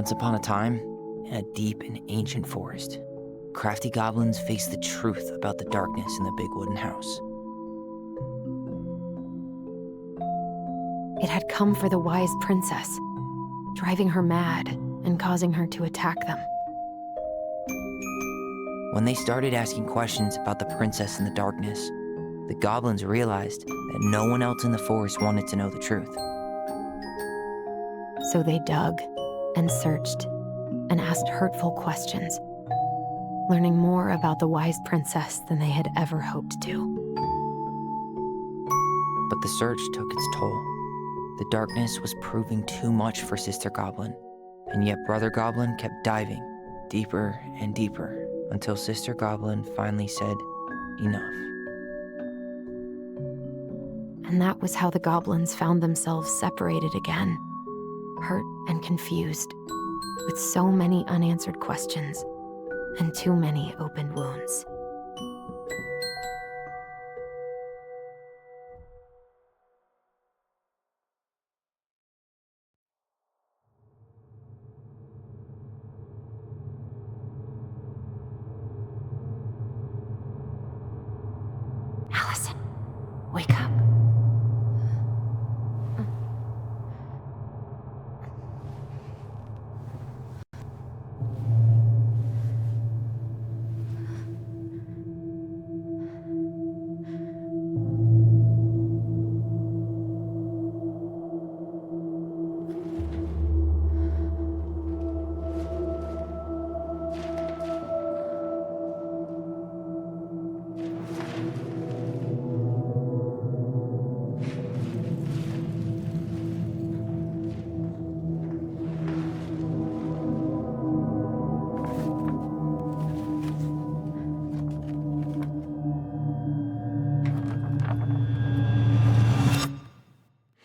Once upon a time, in a deep and ancient forest, crafty goblins faced the truth about the darkness in the big wooden house. It had come for the wise princess, driving her mad and causing her to attack them. When they started asking questions about the princess in the darkness, the goblins realized that no one else in the forest wanted to know the truth. So they dug and searched and asked hurtful questions, learning more about the wise princess than they had ever hoped to. But the search took its toll. The darkness was proving too much for Sister Goblin, and yet Brother Goblin kept diving deeper and deeper until Sister Goblin finally said, enough. And that was how the goblins found themselves separated again, hurt and confused, with so many unanswered questions and too many open wounds. Alyson, wake up.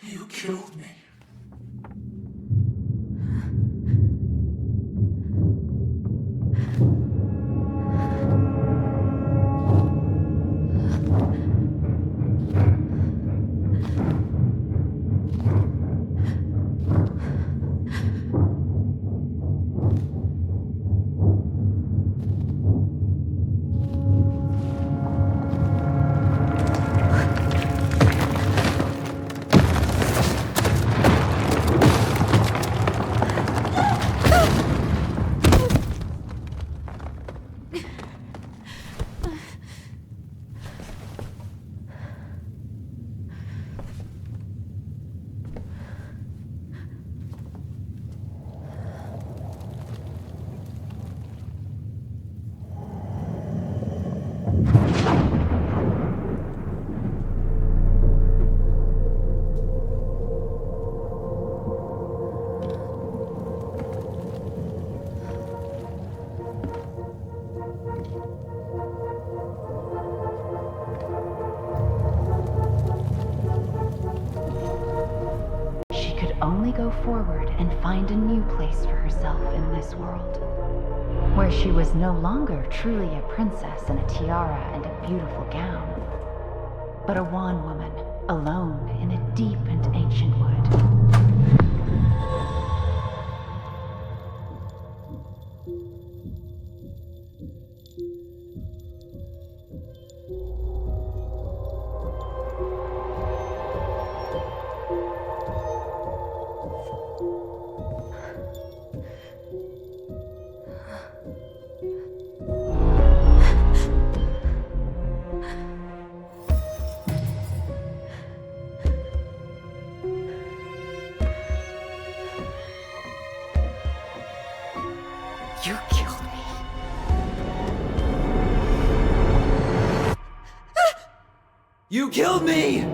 You killed me. Only go forward and find a new place for herself in this world, where she was no longer truly a princess in a tiara and a beautiful gown, but a wan woman alone in a deep and ancient wood. You killed me. You killed me!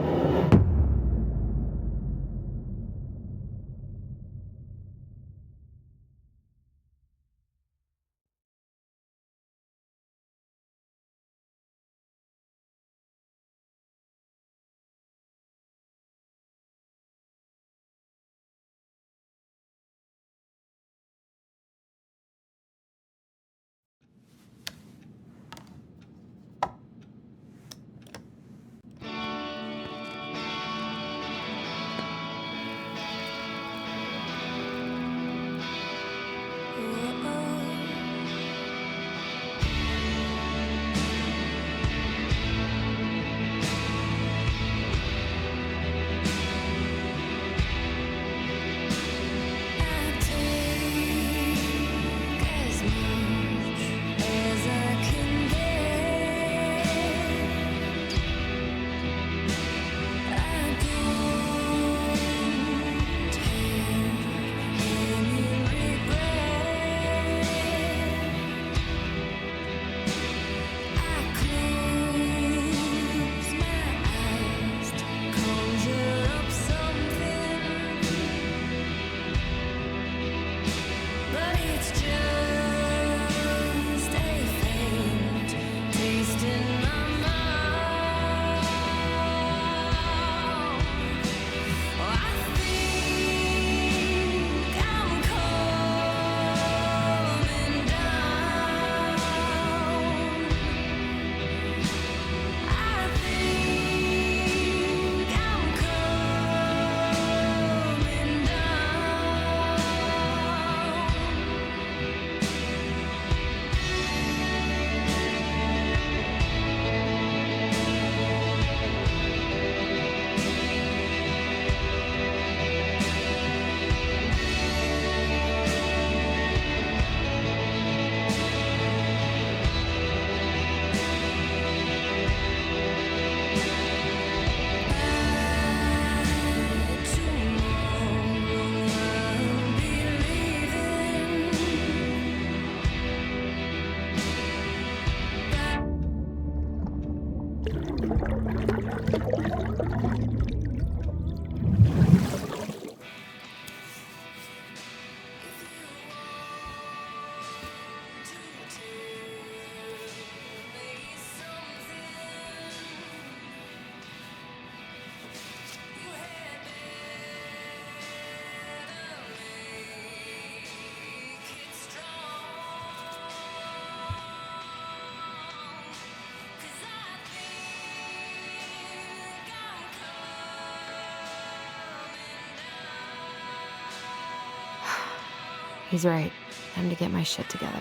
He's right. Time to get my shit together.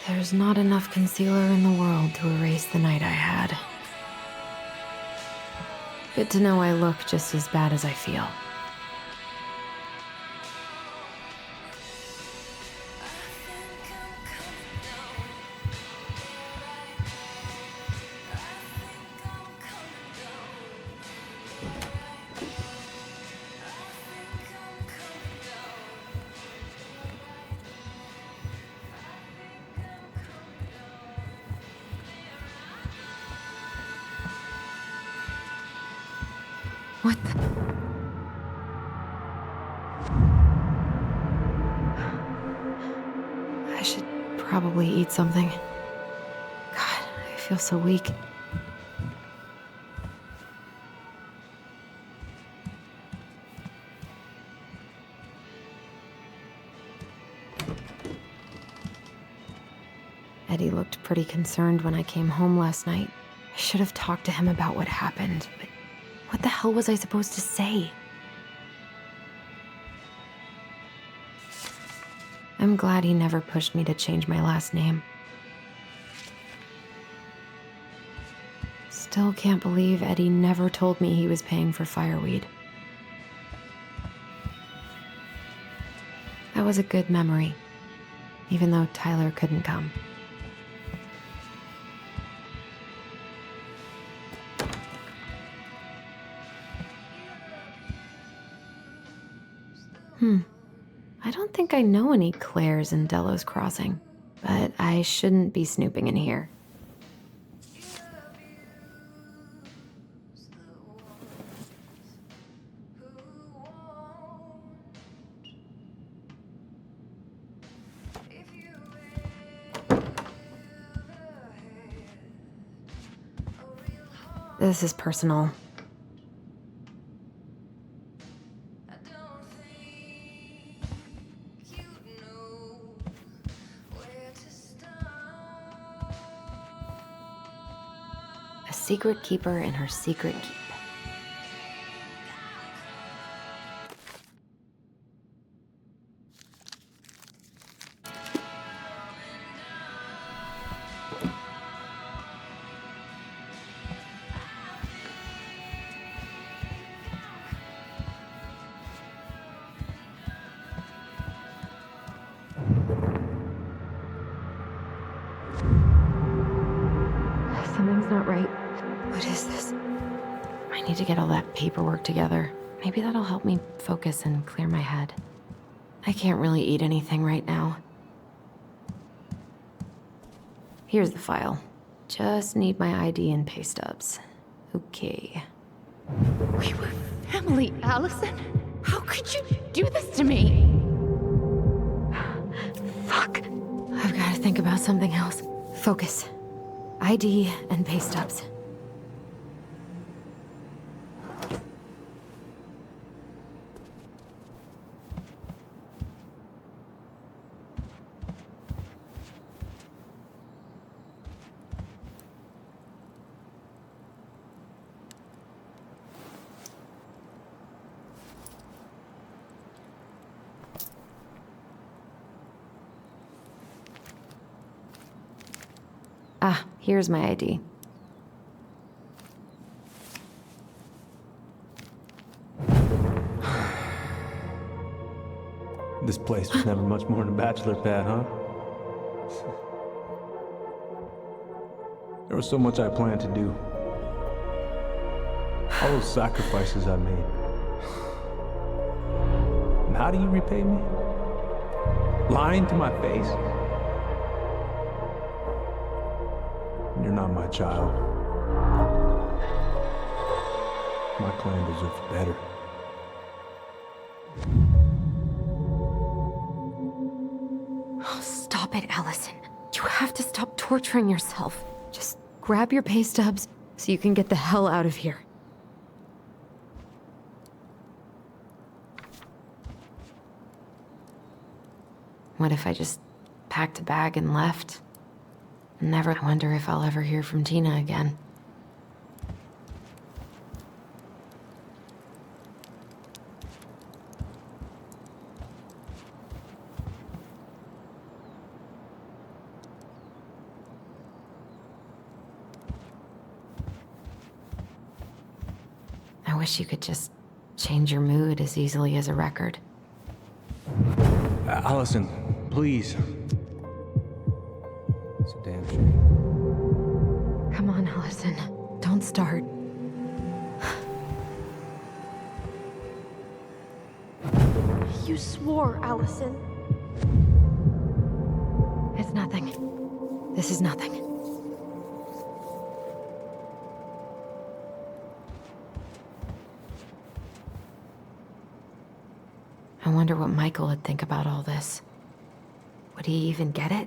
There's not enough concealer in the world to erase the night I had. Good to know I look just as bad as I feel. What the? I should probably eat something. God, I feel so weak. Eddie looked pretty concerned when I came home last night. I should have talked to him about what happened, but what the hell was I supposed to say? I'm glad he never pushed me to change my last name. Still can't believe Eddie never told me he was paying for fireweed. That was a good memory, even though Tyler couldn't come. I don't think I know any Claires in Delos Crossing, but I shouldn't be snooping in here. This is personal. A secret keeper in her secret keep. Something's not right. What is this? I need to get all that paperwork together. Maybe that'll help me focus and clear my head. I can't really eat anything right now. Here's the file. Just need my ID and pay stubs. Okay. We were family, Alyson. How could you do this to me? Fuck. I've got to think about something else. Focus. ID and pay stubs. Ah, here's my ID. This place was never much more than a bachelor pad, huh? There was so much I planned to do. All those sacrifices I made. And how do you repay me? Lying to my face? You're not my child. My clan deserves better. Oh, stop it, Alyson. You have to stop torturing yourself. Just grab your pay stubs, so you can get the hell out of here. What if I just packed a bag and left? Never wonder if I'll ever hear from Tina again. I wish you could just change your mood as easily as a record. Alyson, please. It's a damn shame. Come on, Alyson. Don't start. You swore, Alyson. It's nothing. This is nothing. I wonder what Michael would think about all this. Would he even get it?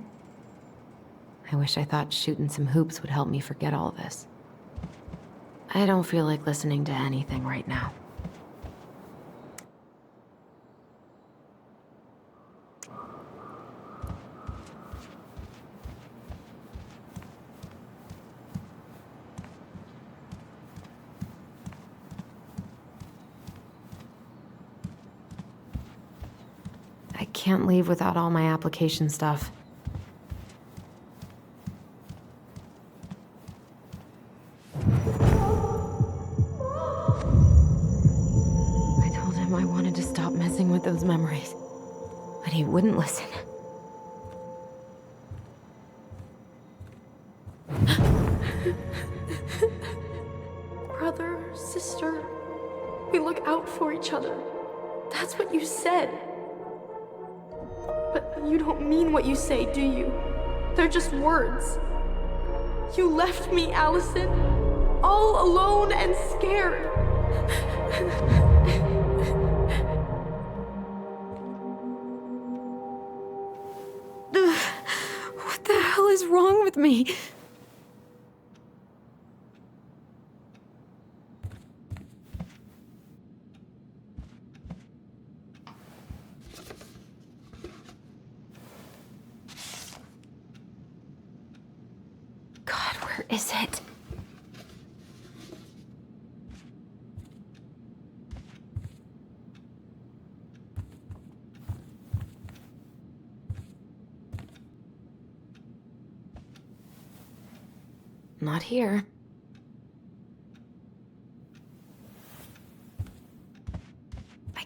I wish I thought shooting some hoops would help me forget all this. I don't feel like listening to anything right now. I can't leave without all my application stuff. I told him I wanted to stop messing with those memories, but he wouldn't listen. Brother, sister, we look out for each other. That's what you said. But you don't mean what you say, do you? They're just words. You left me, Alyson, all alone and scared. What the hell is wrong with me? God, where is it? Not here. I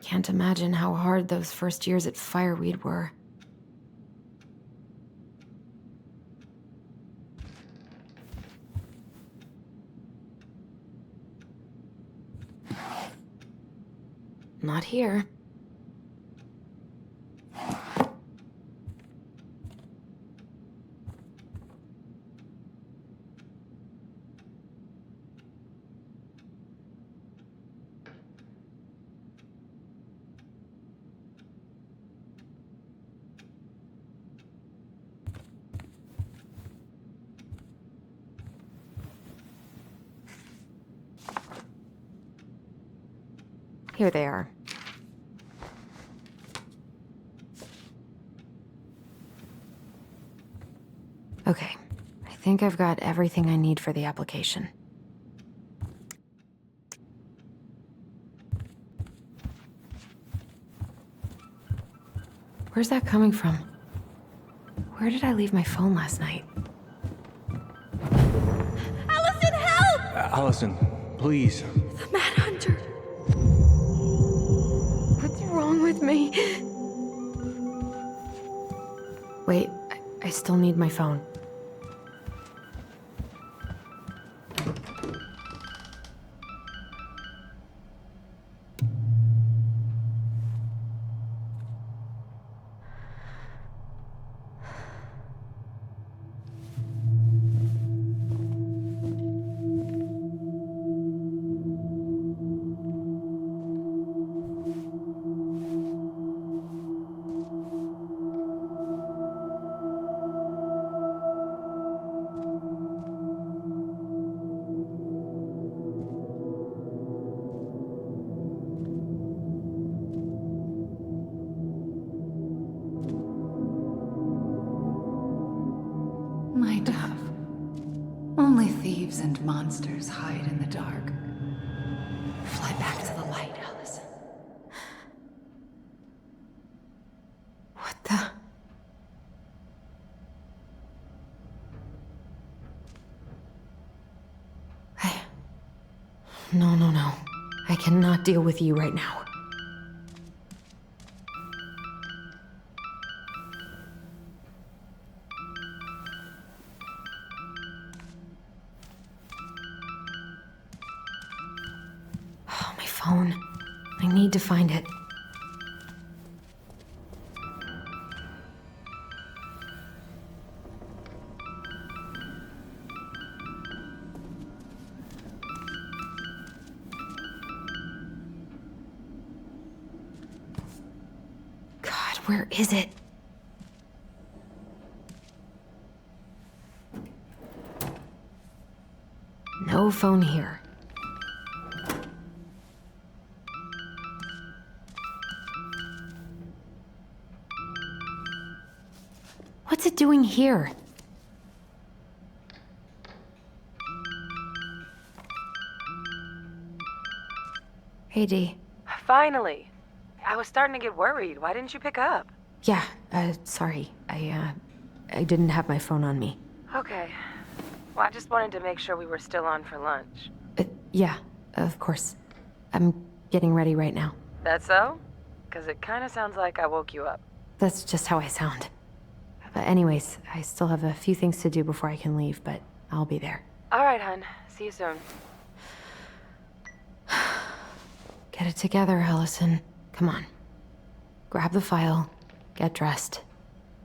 can't imagine how hard those first years at Fireweed were. Not here. Here they are. Okay, I think I've got everything I need for the application. Where's that coming from? Where did I leave my phone last night? Alyson, help! Alyson, please. The Mad Hunter. What's wrong with me? Wait, I still need my phone. thieves and monsters hide in the dark. Fly back to the light, Alyson. What the? No. I cannot deal with you right now. Oh, my phone. I need to find it. Where is it? No phone here. What's it doing here? Hey, Dee. Finally. I was starting to get worried. Why didn't you pick up? Yeah, sorry. I didn't have my phone on me. Okay. Well, I just wanted to make sure we were still on for lunch. Yeah, of course. I'm getting ready right now. That so? Because it kind of sounds like I woke you up. That's just how I sound. But anyways, I still have a few things to do before I can leave, but I'll be there. All right, hun. See you soon. Get it together, Alyson. Come on. Grab the file, get dressed,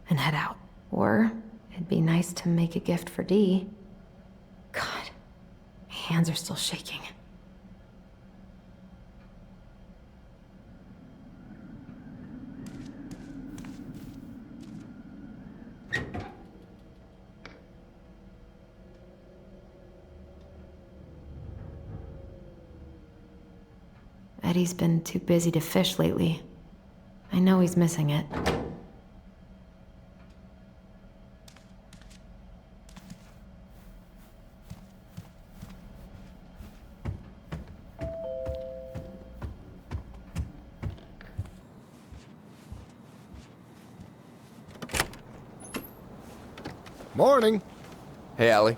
and head out. Or it'd be nice to make a gift for Dee. God, my hands are still shaking. Eddie's been too busy to fish lately. I know he's missing it. Morning. Hey, Allie.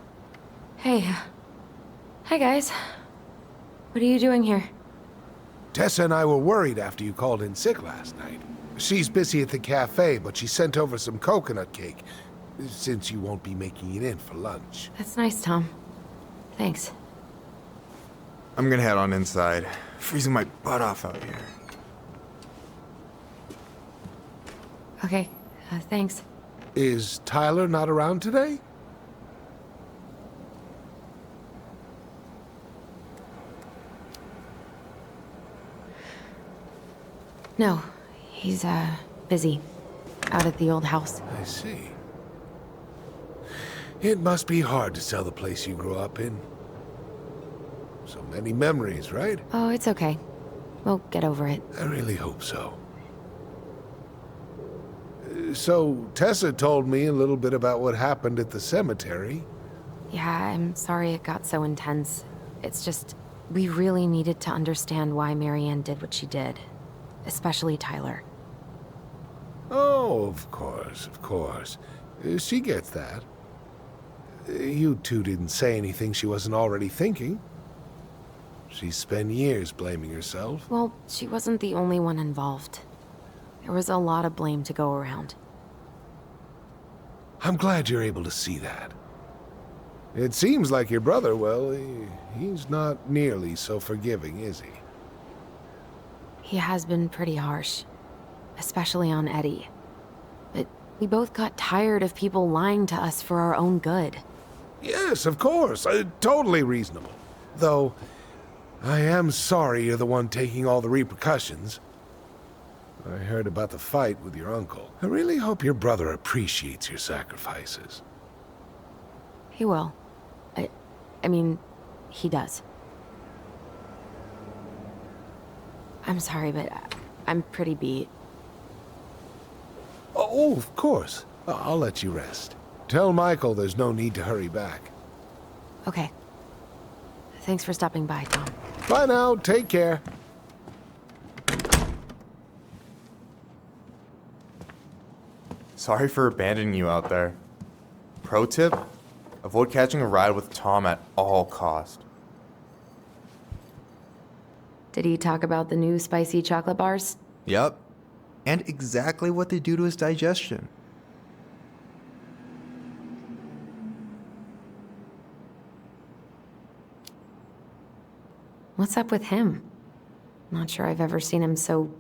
Hey. Hi, guys. What are you doing here? Tessa and I were worried after you called in sick last night. She's busy at the cafe, but she sent over some coconut cake, since you won't be making it in for lunch. That's nice, Tom. Thanks. I'm gonna head on inside. Freezing my butt off out here. Okay, thanks. Is Tyler not around today? No, he's, busy. Out at the old house. I see. It must be hard to sell the place you grew up in. So many memories, right? Oh, it's okay. We'll get over it. I really hope so. So, Tessa told me a little bit about what happened at the cemetery. Yeah, I'm sorry it got so intense. It's just, we really needed to understand why Marianne did what she did. Especially Tyler. Oh, of course. She gets that. You two didn't say anything she wasn't already thinking. She spent years blaming herself. Well, she wasn't the only one involved. There was a lot of blame to go around. I'm glad you're able to see that. It seems like your brother, well, he's not nearly so forgiving, is he? He has been pretty harsh. Especially on Eddie. But we both got tired of people lying to us for our own good. Yes, of course. Totally reasonable. Though, I am sorry you're the one taking all the repercussions. I heard about the fight with your uncle. I really hope your brother appreciates your sacrifices. He will. I mean, he does. I'm sorry, but I'm pretty beat. Oh, of course. I'll let you rest. Tell Michael there's no need to hurry back. Okay. Thanks for stopping by, Tom. Bye now. Take care. Sorry for abandoning you out there. Pro tip, avoid catching a ride with Tom at all cost. Did he talk about the new spicy chocolate bars? Yup. And exactly what they do to his digestion. What's up with him? Not sure I've ever seen him so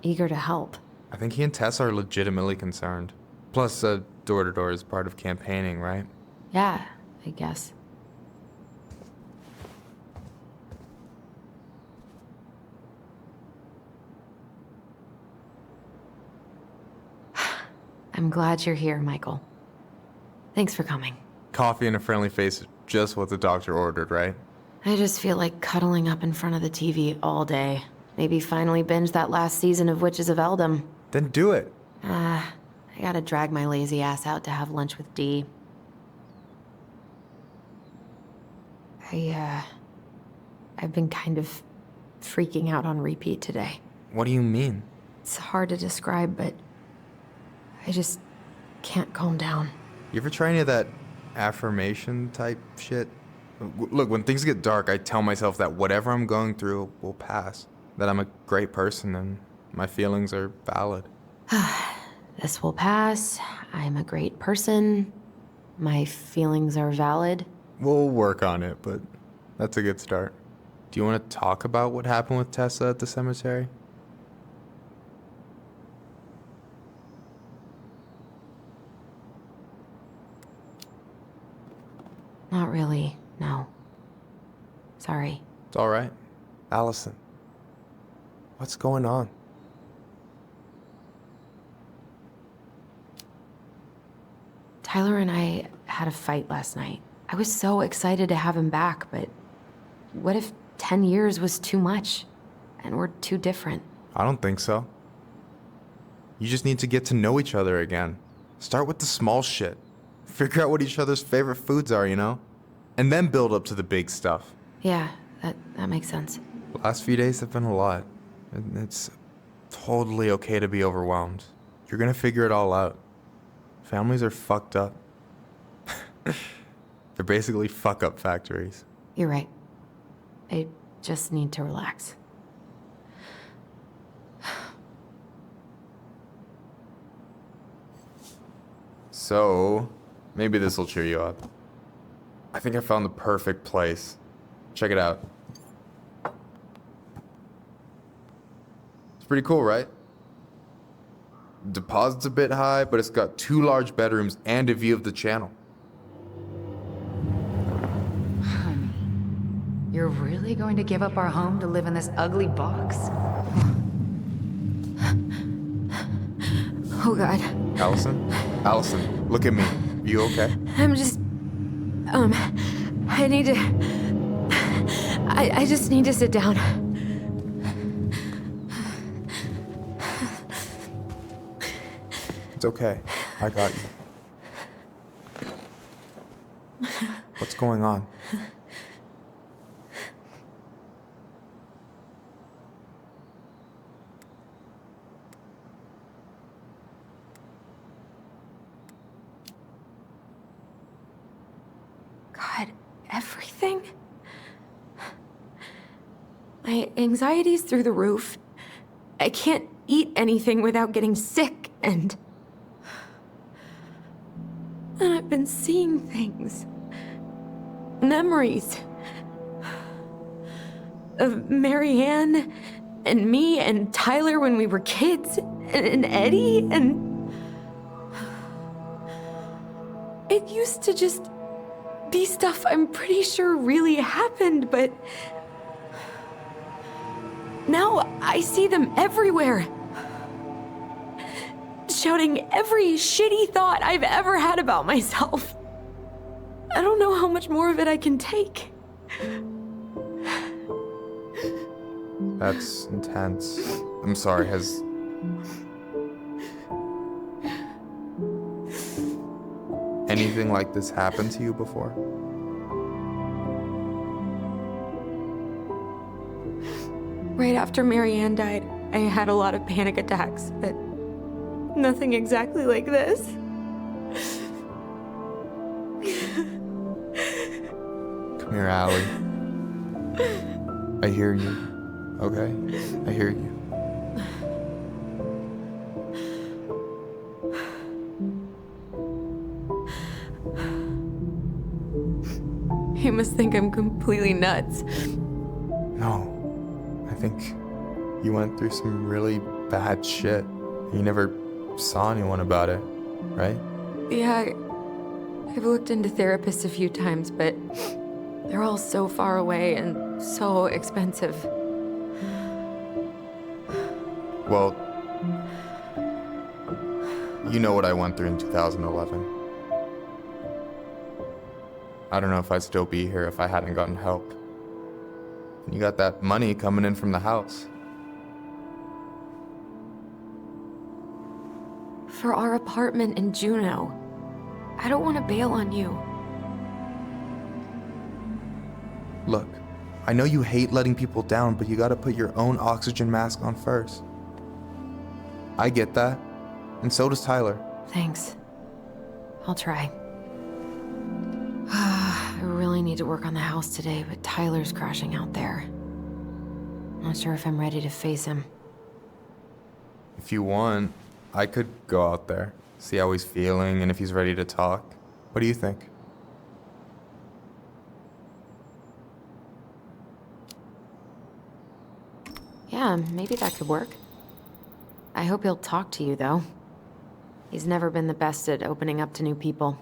eager to help. I think he and Tess are legitimately concerned. Plus, door-to-door is part of campaigning, right? Yeah, I guess. I'm glad you're here, Michael. Thanks for coming. Coffee and a friendly face is just what the doctor ordered, right? I just feel like cuddling up in front of the TV all day. Maybe finally binge that last season of Witches of Eldom. Then do it. I gotta drag my lazy ass out to have lunch with Dee. I've been kind of freaking out on repeat today. What do you mean? It's hard to describe, but I just can't calm down. You ever try any of that affirmation type shit? Look, when things get dark, I tell myself that whatever I'm going through will pass. That I'm a great person and my feelings are valid. This will pass. I'm a great person. My feelings are valid. We'll work on it, but that's a good start. Do you want to talk about what happened with Tessa at the cemetery? Not really, no. Sorry. It's all right. Alyson, what's going on? Tyler and I had a fight last night. I was so excited to have him back, but what if 10 years was too much and we're too different? I don't think so. You just need to get to know each other again. Start with the small shit. Figure out what each other's favorite foods are, you know? And then build up to the big stuff. Yeah, that makes sense. The last few days have been a lot. And it's totally okay to be overwhelmed. You're gonna figure it all out. Families are fucked up. They're basically fuck-up factories. You're right. I just need to relax. So, maybe this will cheer you up. I think I found the perfect place. Check it out. It's pretty cool, right? Deposit's a bit high, but it's got 2 large bedrooms and a view of the channel. Honey, you're really going to give up our home to live in this ugly box? Oh God. Alyson, look at me. You okay? I'm just... I need to... I just need to sit down. It's okay. I got you. What's going on? God, everything? My anxiety's through the roof. I can't eat anything without getting sick, and I've been seeing things. Memories. Of Marianne, and me, and Tyler when we were kids, and Eddie, and... It used to just be stuff I'm pretty sure really happened, but... Now I see them everywhere. Shouting every shitty thought I've ever had about myself. I don't know how much more of it I can take. That's intense. I'm sorry, has... anything like this happened to you before? Right after Marianne died, I had a lot of panic attacks, but nothing exactly like this. Come here, Allie. I hear you. Okay? I hear you. You must think I'm completely nuts. No. I think you went through some really bad shit. You never saw anyone about it, right? Yeah, I've looked into therapists a few times, but they're all so far away and so expensive. Well, you know what I went through in 2011. I don't know if I'd still be here if I hadn't gotten help. And you got that money coming in from the house. For our apartment in Juneau. I don't want to bail on you. Look, I know you hate letting people down, but you gotta put your own oxygen mask on first. I get that, and so does Tyler. Thanks. I'll try. I really need to work on the house today, but Tyler's crashing out there. Not sure if I'm ready to face him. If you want, I could go out there, see how he's feeling, and if he's ready to talk. What do you think? Yeah, maybe that could work. I hope he'll talk to you, though. He's never been the best at opening up to new people.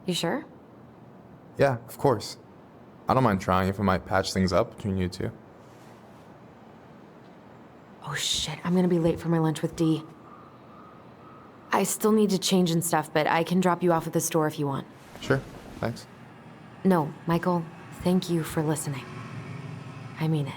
You sure? Yeah, of course. I don't mind trying if it might patch things up between you two. Oh shit, I'm gonna be late for my lunch with Dee. I still need to change and stuff, but I can drop you off at the store if you want. Sure, thanks. No, Michael, thank you for listening. I mean it.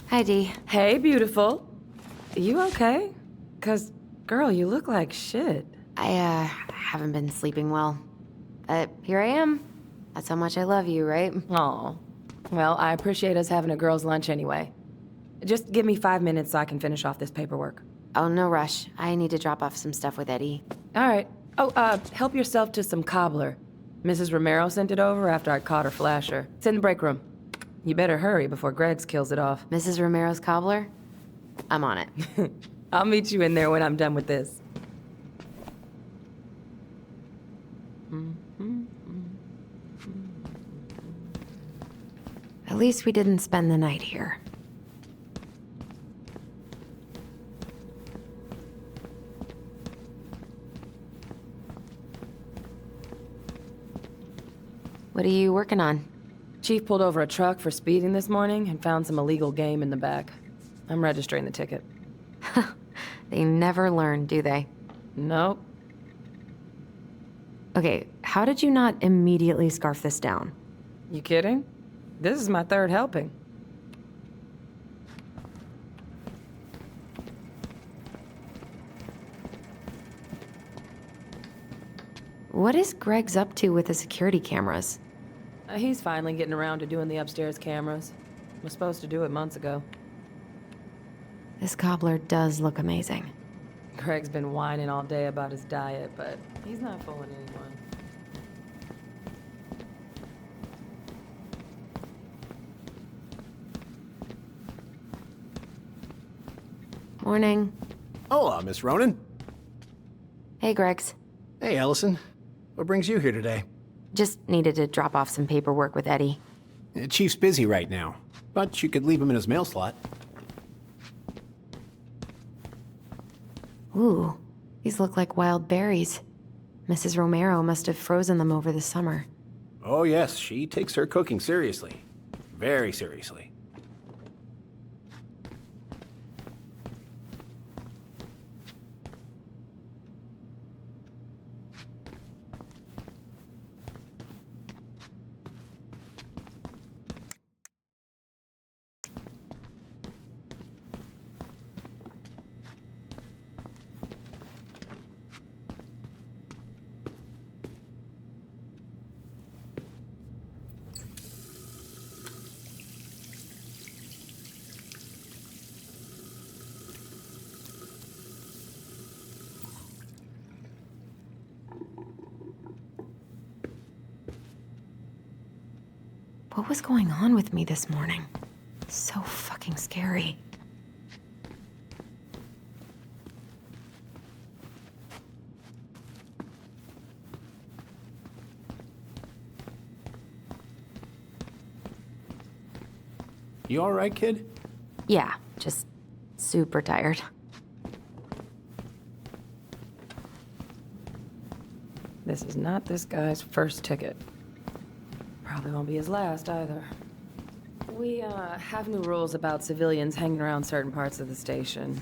Hi, Dee. Hey, beautiful. You okay? 'Cause, girl, you look like shit. I haven't been sleeping well. But here I am. That's how much I love you, right? Aw. Well, I appreciate us having a girls' lunch anyway. Just give me 5 minutes so I can finish off this paperwork. Oh, no rush. I need to drop off some stuff with Eddie. All right. Oh, help yourself to some cobbler. Mrs. Romero sent it over after I caught her flasher. It's in the break room. You better hurry before Greggs kills it off. Mrs. Romero's cobbler? I'm on it. I'll meet you in there when I'm done with this. At least we didn't spend the night here. What are you working on? Chief pulled over a truck for speeding this morning and found some illegal game in the back. I'm registering the ticket. They never learn, do they? Nope. Okay, how did you not immediately scarf this down? You kidding? This is my third helping. What is Greg's up to with the security cameras? He's finally getting around to doing the upstairs cameras. Was supposed to do it months ago. This cobbler does look amazing. Greg's been whining all day about his diet, but he's not fooling anyone. Morning. Hola, Miss Ronan. Hey, Greg's. Hey, Alyson. What brings you here today? Just needed to drop off some paperwork with Eddie. Chief's busy right now, but you could leave him in his mail slot. Ooh, these look like wild berries. Mrs. Romero must have frozen them over the summer. Oh yes, she takes her cooking seriously. Very seriously. What was going on with me this morning? So fucking scary. You alright, kid? Yeah, just super tired. This is not this guy's first ticket. Probably won't be his last either. We, have new rules about civilians hanging around certain parts of the station.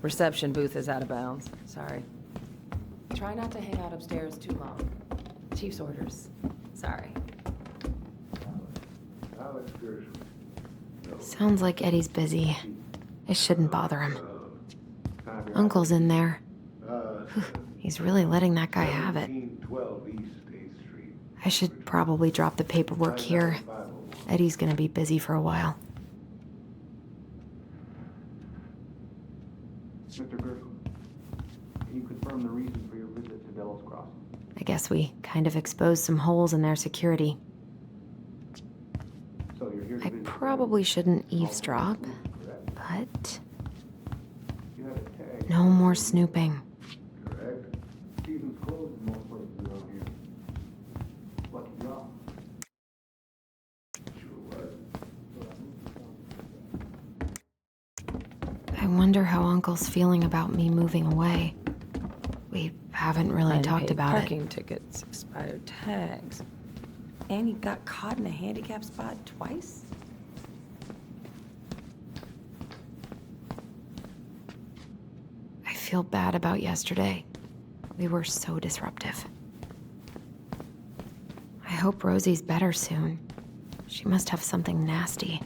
Reception booth is out of bounds. Sorry. Try not to hang out upstairs too long. Chief's orders. Sorry. Sounds like Eddie's busy. I shouldn't bother him. Uncle's in there. Whew, he's really letting that guy have it. I should probably drop the paperwork here. Eddie's gonna be busy for a while. Mr. Gershwin, can you confirm the reason for your visit to Delos Crossing? I guess we kind of exposed some holes in their security. So you're here to I visit probably shouldn't eavesdrop, but You have a tag. no more snooping. Correct. Season's closed in most places around here. Lucky job. I wonder how Uncle's feeling about me moving away. We haven't really talked Unpaid about it. parking tickets, expired tags. And he got caught in a handicap spot twice? I feel bad about yesterday. We were so disruptive. I hope Rosie's better soon. She must have something nasty.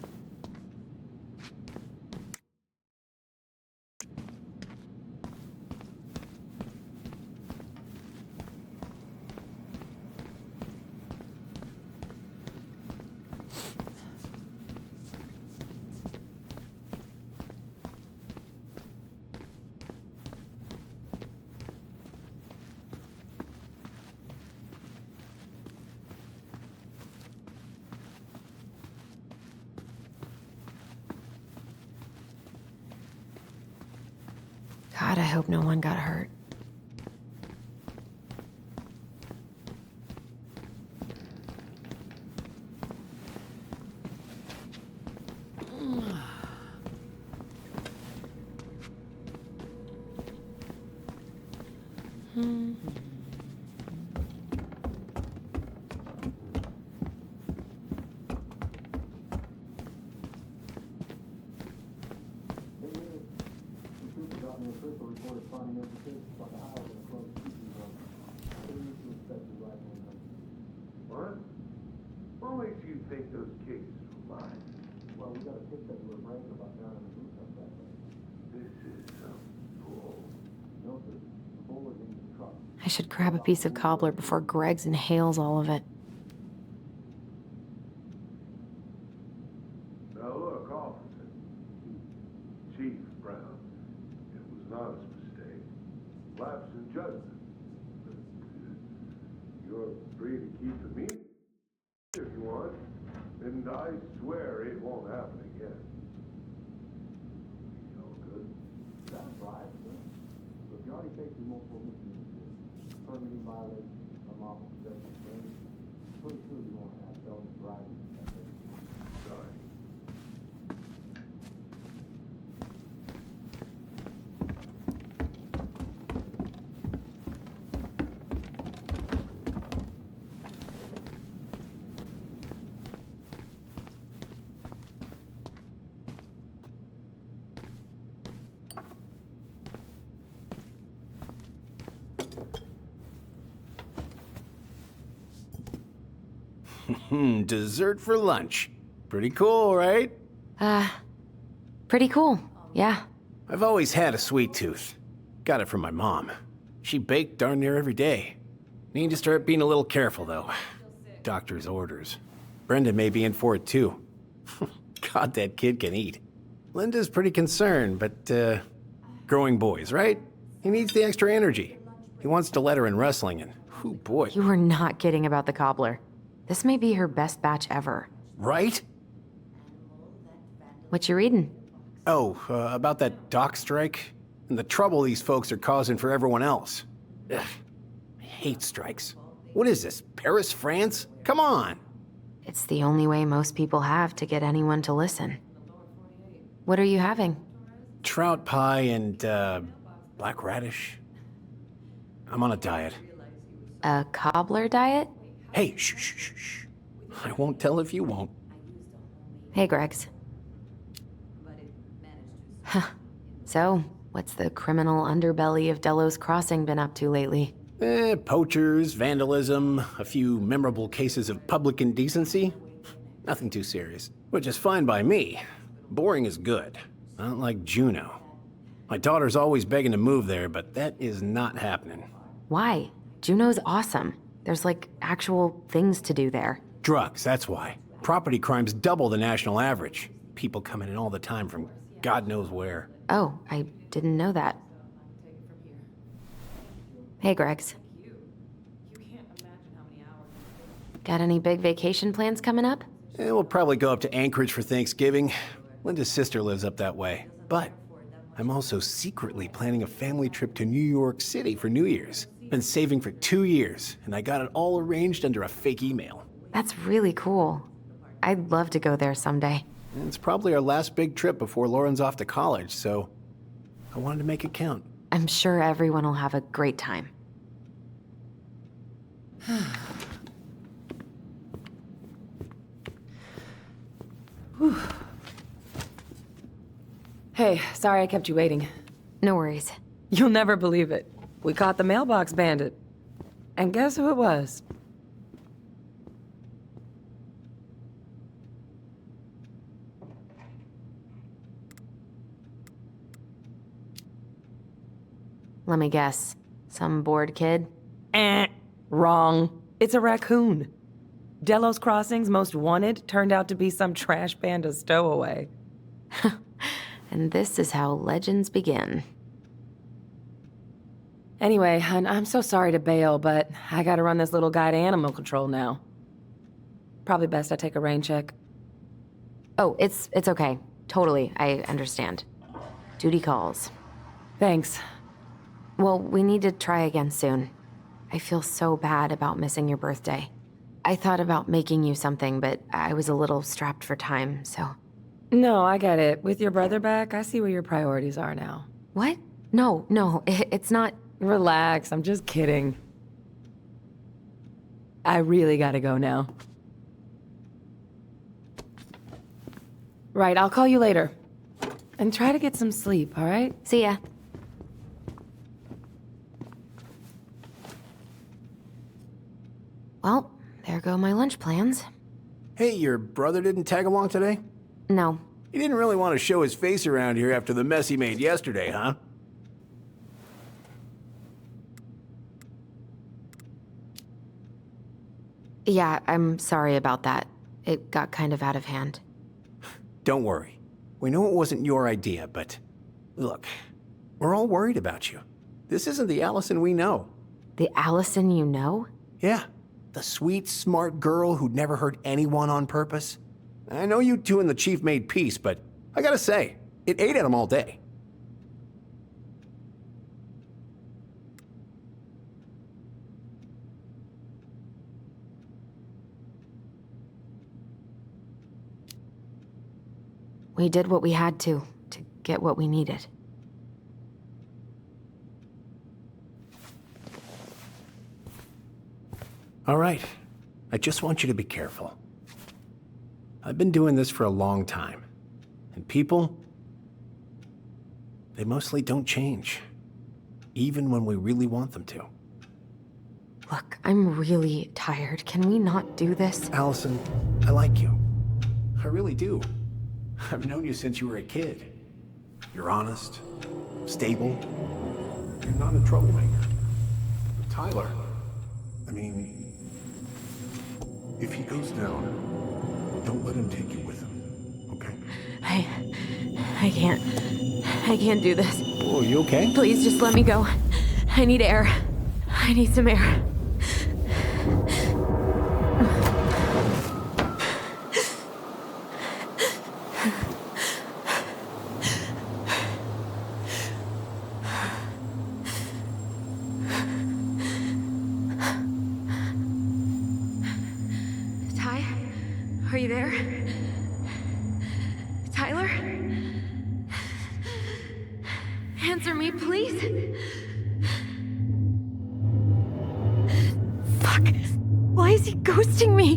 God, I hope no one got hurt. What? What makes you think those cases were mine? Well, we got a tip that you were bragging about down in the booth up that way. This is some bull. No, sir. The bull is in the truck. I should grab a piece of cobbler before Greggs inhales all of it. Now look, officer. Chief Brown. It was an honest mistake. Lapse in judgment. But, you're free to keep the meat if you want. And I swear it won't happen again. You all good? That's right, sir. So if you're already facing multiple misdemeanors, permitting violations, unlawful possession of things, Dessert for lunch. Pretty cool, right? Pretty cool, yeah. I've always had a sweet tooth. Got it from my mom. She baked darn near every day. Need to start being a little careful, though. Doctor's orders. Brenda may be in for it, too. God, that kid can eat. Linda's pretty concerned, but, growing boys, right? He needs the extra energy. He wants to let her in wrestling, and, oh boy. You were not kidding about the cobbler. This may be her best batch ever. Right? What you reading? Oh, about that dock strike and the trouble these folks are causing for everyone else. Ugh, I hate strikes. What is this, Paris, France? Come on! It's the only way most people have to get anyone to listen. What are you having? Trout pie and, black radish. I'm on a diet. A cobbler diet? Hey, shh, shh, shh, shh. I won't tell if you won't. Hey, Gregs. Huh. So, what's the criminal underbelly of Delos Crossing been up to lately? Poachers, vandalism, a few memorable cases of public indecency. Nothing too serious, which is fine by me. Boring is good. Not like Juneau. My daughter's always begging to move there, but that is not happening. Why? Juneau's awesome. There's like actual things to do there. Drugs, that's why. Property crime's double the national average. People coming in all the time from God knows where. Oh, I didn't know that. Hey, Gregs. Got any big vacation plans coming up? We'll probably go up to Anchorage for Thanksgiving. Linda's sister lives up that way. But I'm also secretly planning a family trip to New York City for New Year's. Been saving for 2 years, and I got it all arranged under a fake email. That's really cool. I'd love to go there someday. And it's probably our last big trip before Lauren's off to college, so I wanted to make it count. I'm sure everyone will have a great time. Hey, sorry I kept you waiting. No worries. You'll never believe it. We caught the mailbox bandit. And guess who it was? Let me guess. Some bored kid? Wrong. It's a raccoon. Delos Crossing's most wanted turned out to be some trash panda stowaway. And this is how legends begin. Anyway, I'm so sorry to bail, but I gotta run this little guy to animal control now. Probably best I take a rain check. Oh, it's okay. Totally, I understand. Duty calls. Thanks. Well, we need to try again soon. I feel so bad about missing your birthday. I thought about making you something, but I was a little strapped for time, so... No, I get it. With your brother back, I see where your priorities are now. What? No, it's not... Relax, I'm just kidding. I really gotta go now. Right, I'll call you later. And try to get some sleep, all right? See ya. Well, there go my lunch plans. Hey, your brother didn't tag along today? No. He didn't really want to show his face around here after the mess he made yesterday, huh? Yeah, I'm sorry about that. It got kind of out of hand. Don't worry. We know it wasn't your idea, but look, we're all worried about you. This isn't the Alyson we know. The Alyson you know? Yeah, the sweet, smart girl who'd never hurt anyone on purpose. I know you two and the chief made peace, but I gotta say, it ate at him all day. We did what we had to get what we needed. All right. I just want you to be careful. I've been doing this for a long time. And people, they mostly don't change. Even when we really want them to. Look, I'm really tired. Can we not do this? Alyson, I like you. I really do. I've known you since you were a kid. You're honest, stable. You're not a troublemaker. But Tyler, I mean, if he goes down, don't let him take you with him, okay? I can't do this. oh, you okay? Please just let me go. I need air. I need some air. Ty? Are you there? Tyler? Answer me, please. Fuck. Why is he ghosting me?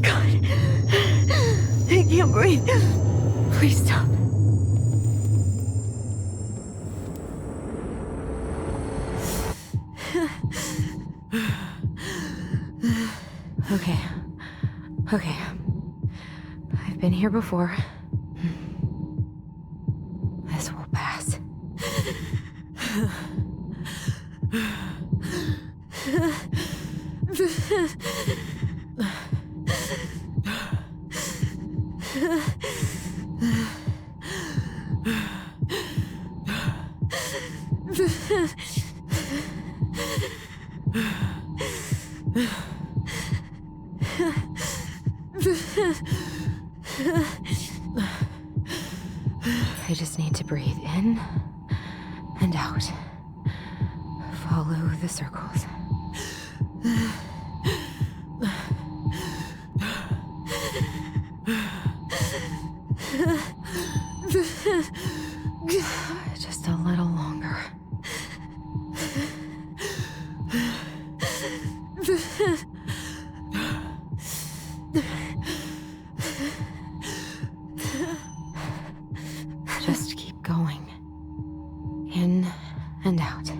God. I can't breathe. Please stop. Okay. I've been here before. This will pass. I just need to breathe in and out. Follow the circles. Just a little longer. Just keep going. In and out.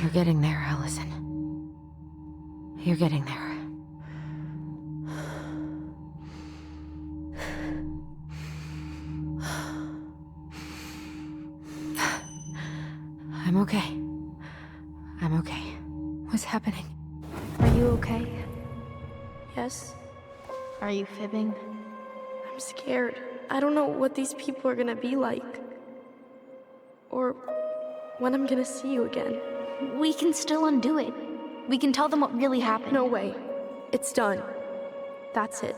You're getting there, Alyson. You're getting there. I'm okay. I'm okay. What's happening? Are you okay? Yes? Are you fibbing? I'm scared. I don't know what these people are gonna be like. Or when I'm gonna see you again. We can still undo it. We can tell them what really happened. No way. It's done. That's it.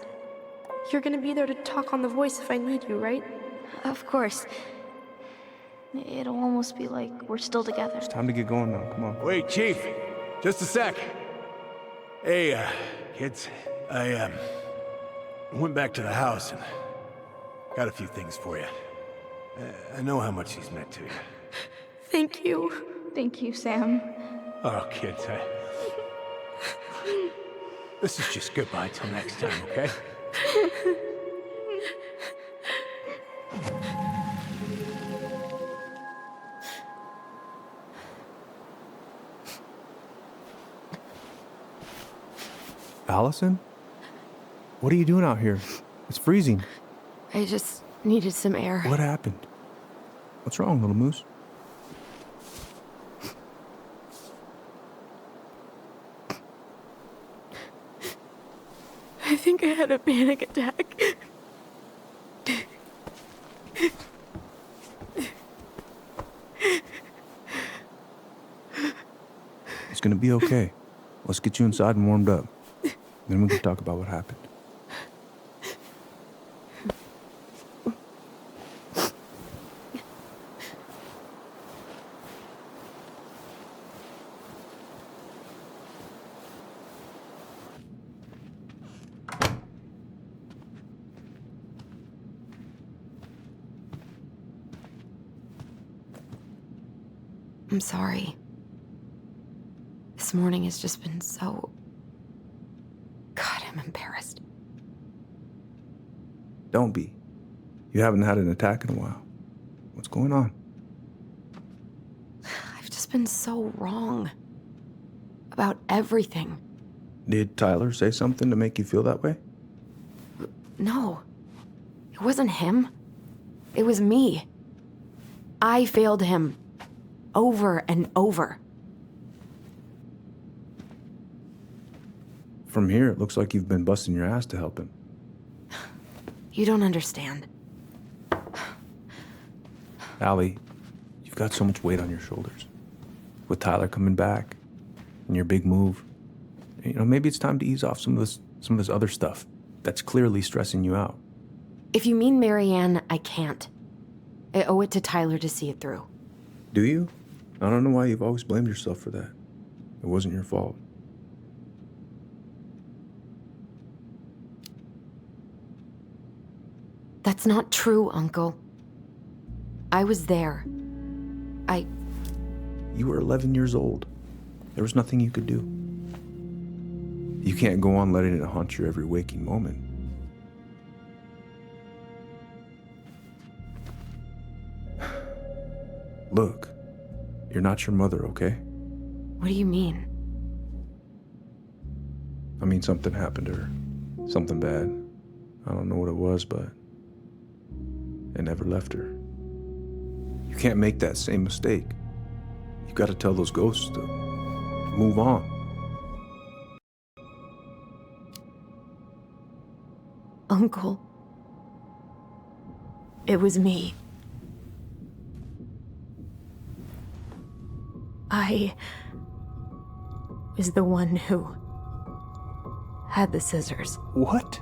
You're gonna be there to talk on the voice if I need you, right? Of course. It'll almost be like we're still together. It's time to get going now. Come on. Wait, Chief. Just a sec. Hey, kids. I went back to the house and got a few things for you. I know how much he's meant to you. Thank you. Thank you, Sam. Oh, kids, this is just goodbye till next time, okay? Alyson? What are you doing out here? It's freezing. I just needed some air. What happened? What's wrong, little moose? I think I had a panic attack. gonna be okay. Let's get you inside and warmed up. Then we can talk about what happened. I'm sorry. This morning has just been so... God, I'm embarrassed. Don't be. You haven't had an attack in a while. What's going on? I've just been so wrong. About everything. Did Tyler say something to make you feel that way? No. It wasn't him. It was me. I failed him. Over and over. From here, it looks like you've been busting your ass to help him. You don't understand. Allie, you've got so much weight on your shoulders. With Tyler coming back, and your big move, you know, maybe it's time to ease off some of this other stuff that's clearly stressing you out. If you mean Marianne, I can't. I owe it to Tyler to see it through. Do you? I don't know why you've always blamed yourself for that. It wasn't your fault. That's not true, Uncle. I was there. You were 11 years old. There was nothing you could do. You can't go on letting it haunt your every waking moment. Look, you're not your mother, okay? What do you mean? I mean, something happened to her. Something bad. I don't know what it was, but it never left her. You can't make that same mistake. You've got to tell those ghosts to move on. Uncle. It was me. I was the one who had the scissors. What?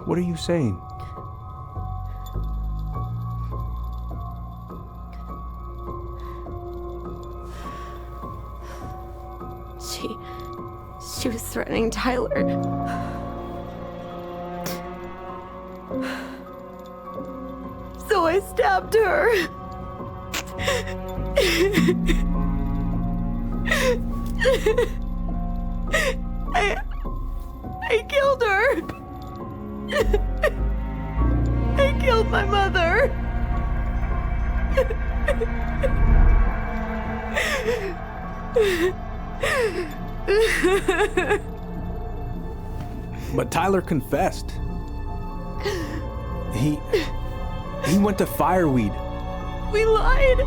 What are you saying? She was threatening Tyler. So I stabbed her. I killed her. I killed my mother. But Tyler confessed. He went to Fireweed. We lied.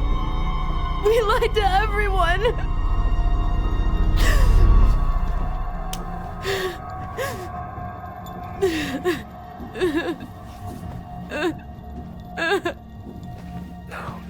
We lied to everyone. No.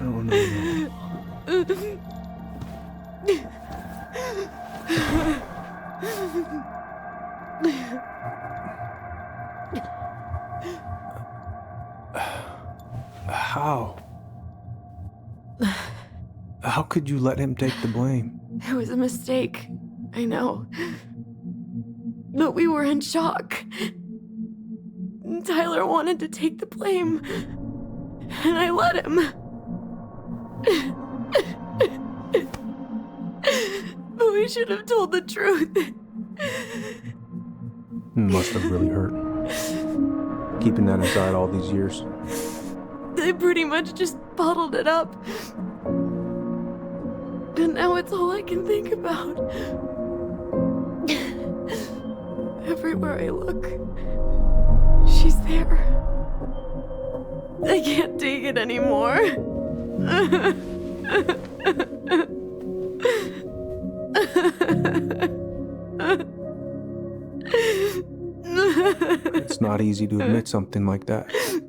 How could you let him take the blame? It was a mistake. I know. But we were in shock. Tyler wanted to take the blame. And I let him. But we should have told the truth. Must have really hurt. Keeping that inside all these years. I pretty much just bottled it up. And now it's all I can think about. Everywhere I look, she's there. I can't take it anymore. It's not easy to admit something like that. It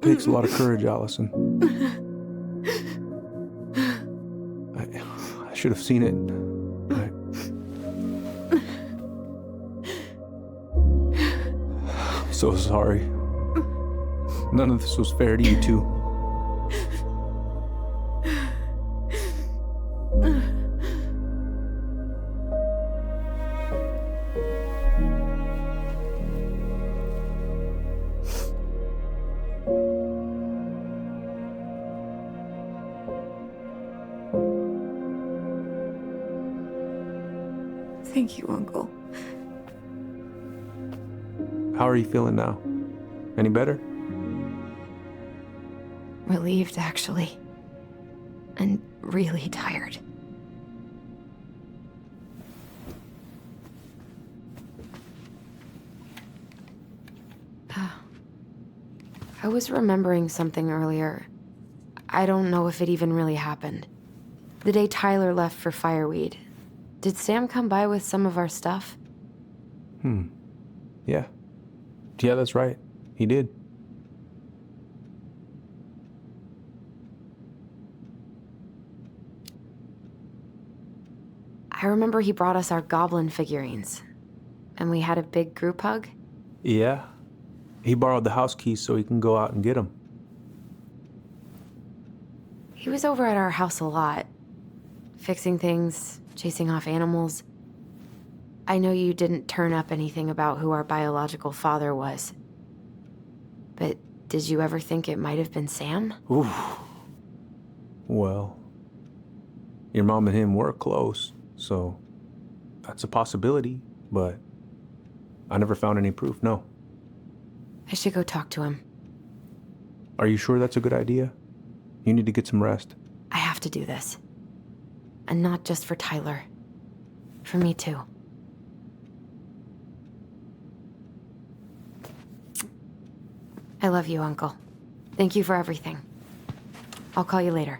takes a lot of courage, Alyson. should have seen it. I'm so sorry. None of this was fair to you two. Thank you, Uncle. How are you feeling now? Any better? Relieved, actually. And really tired. I was remembering something earlier. I don't know if it even really happened. The day Tyler left for Fireweed, did Sam come by with some of our stuff? Yeah. Yeah, that's right. He did. I remember he brought us our goblin figurines. And we had a big group hug. Yeah. He borrowed the house keys so he can go out and get them. He was over at our house a lot. Fixing things, chasing off animals. I know you didn't turn up anything about who our biological father was. But did you ever think it might have been Sam? Oof. Well, your mom and him were close, so that's a possibility, but I never found any proof, no. I should go talk to him. Are you sure that's a good idea? You need to get some rest. I have to do this. And not just for Tyler. For me too. I love you, Uncle. Thank you for everything. I'll call you later.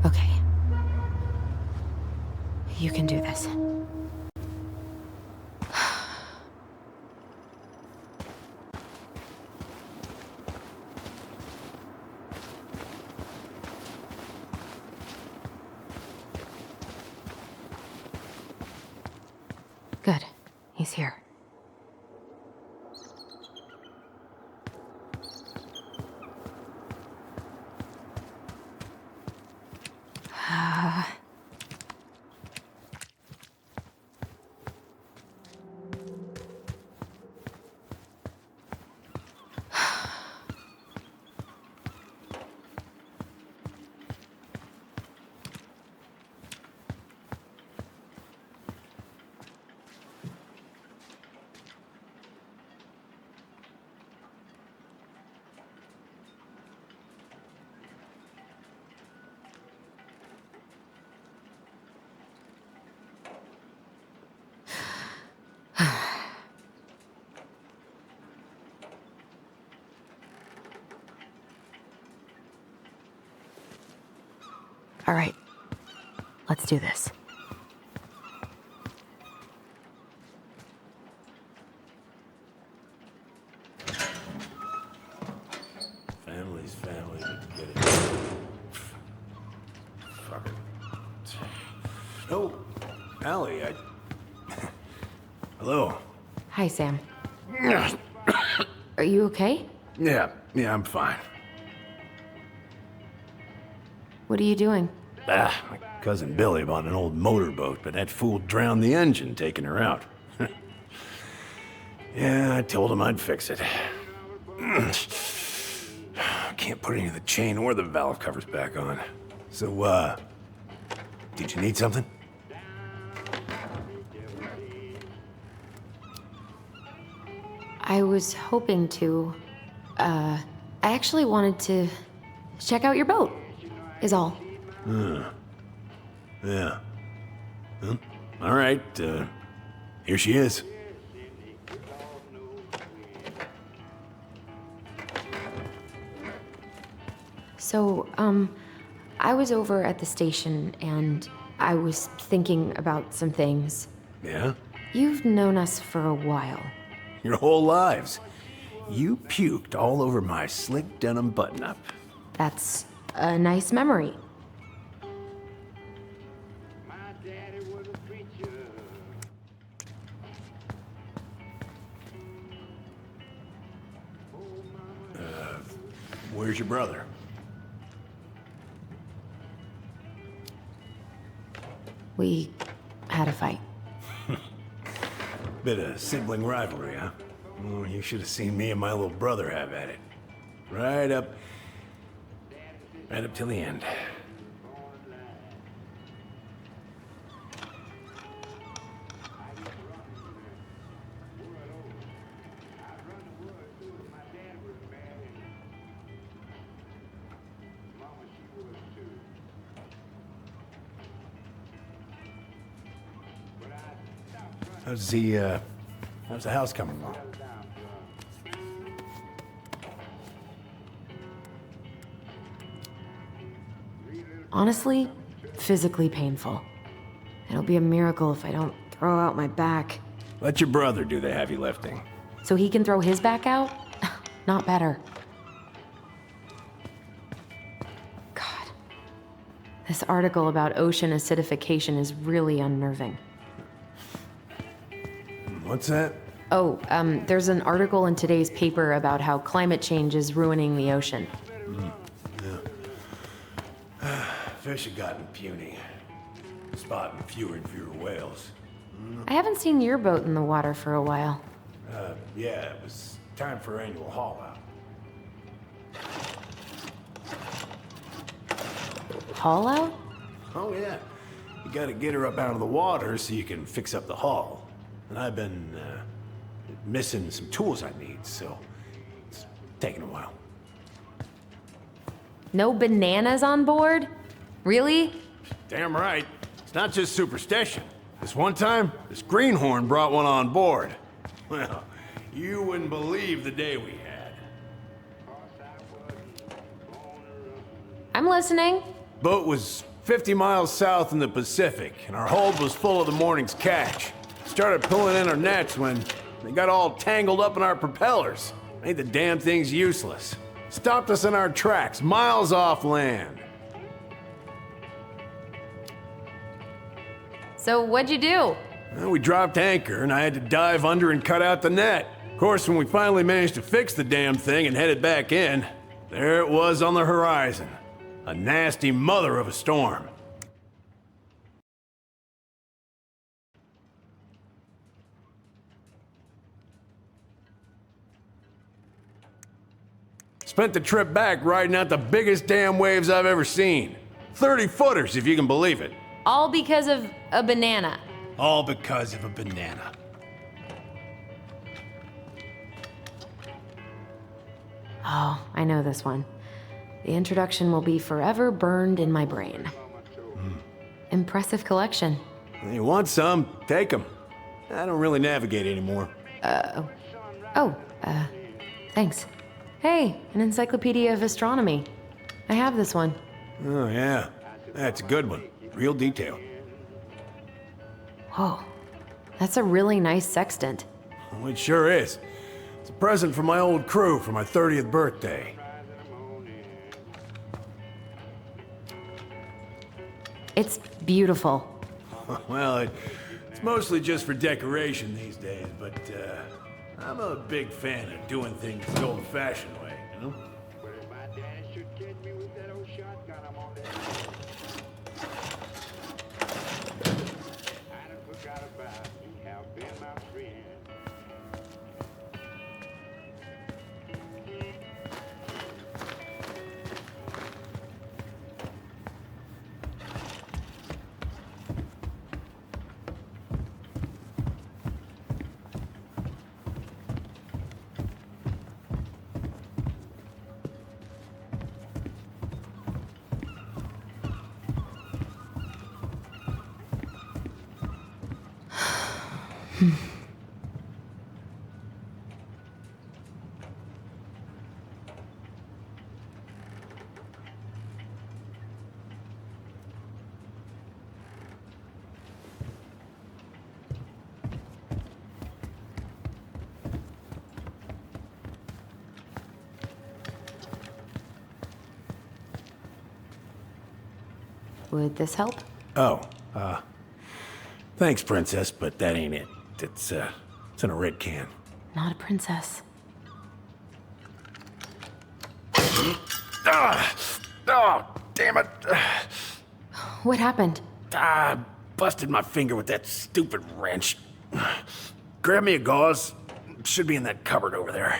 Okay. You can do this. Good. He's here. All right. Let's do this. Family's family. Get it. Fuck it. Oh, Allie, Hello. Hi, Sam. Are you okay? Yeah, I'm fine. What are you doing? My cousin Billy bought an old motorboat, but that fool drowned the engine taking her out. Yeah, I told him I'd fix it. Can't put any of the chain or the valve covers back on. So, did you need something? I was hoping to. I actually wanted to check out your boat, is all. Yeah. Well, all right, here she is. So, I was over at the station and I was thinking about some things. Yeah? You've known us for a while. Your whole lives. You puked all over my slick denim button-up. That's a nice memory. Where's your brother? We had a fight. Bit of sibling rivalry, huh? Oh, you should have seen me and my little brother have at it. Right up till the end. How's the house coming along? Honestly, physically painful. It'll be a miracle if I don't throw out my back. Let your brother do the heavy lifting. So he can throw his back out? Not better. God. This article about ocean acidification is really unnerving. What's that? Oh, there's an article in today's paper about how climate change is ruining the ocean. Yeah. Fish have gotten puny. Spotting fewer and fewer whales. I haven't seen your boat in the water for a while. Yeah, it was time for annual haul out. Haul out? Oh, yeah. You gotta get her up out of the water so you can fix up the hull. And I've been, missing some tools I need, so it's taking a while. No bananas on board? Really? Damn right. It's not just superstition. This one time, this greenhorn brought one on board. Well, you wouldn't believe the day we had. I'm listening. Boat was 50 miles south in the Pacific, and our hold was full of the morning's catch. Started pulling in our nets when they got all tangled up in our propellers. Made the damn things useless. Stopped us in our tracks, miles off land. So what'd you do? Well, we dropped anchor, and I had to dive under and cut out the net. Of course, when we finally managed to fix the damn thing and headed back in, there it was on the horizon. A nasty mother of a storm. Spent the trip back riding out the biggest damn waves I've ever seen. 30-footers, if you can believe it. All because of a banana. All because of a banana. Oh, I know this one. The introduction will be forever burned in my brain. Impressive collection. You want some? Take them. I don't really navigate anymore. Thanks. Hey, an encyclopedia of astronomy. I have this one. Oh, yeah. That's a good one. Real detail. Whoa, that's a really nice sextant. Well, it sure is. It's a present from my old crew for my 30th birthday. It's beautiful. Well, it's mostly just for decoration these days, but I'm a big fan of doing things the old-fashioned way, you know? Would this help? Oh, thanks, Princess, but that ain't it. It's in a red can. Not a princess. Oh, damn it. What happened? Busted my finger with that stupid wrench. Grab me a gauze. Should be in that cupboard over there.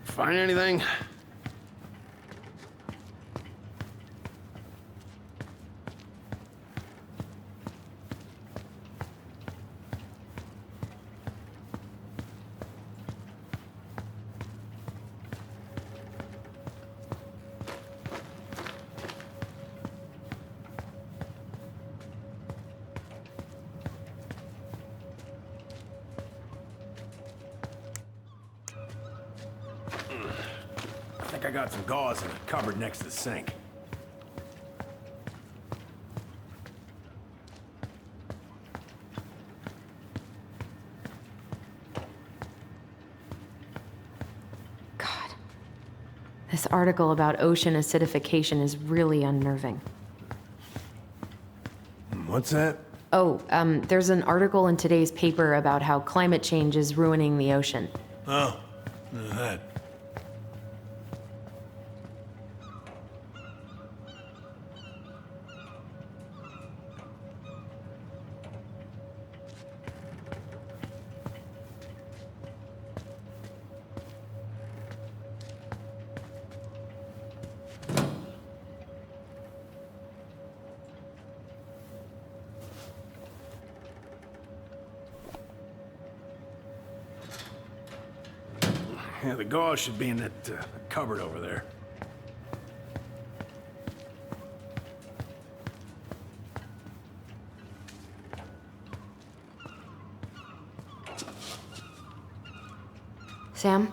Find anything? I got some gauze in the cupboard next to the sink. God. This article about ocean acidification is really unnerving. What's that? Oh, there's an article in today's paper about how climate change is ruining the ocean. Oh, that. Yeah, the gauze should be in that cupboard over there. Sam?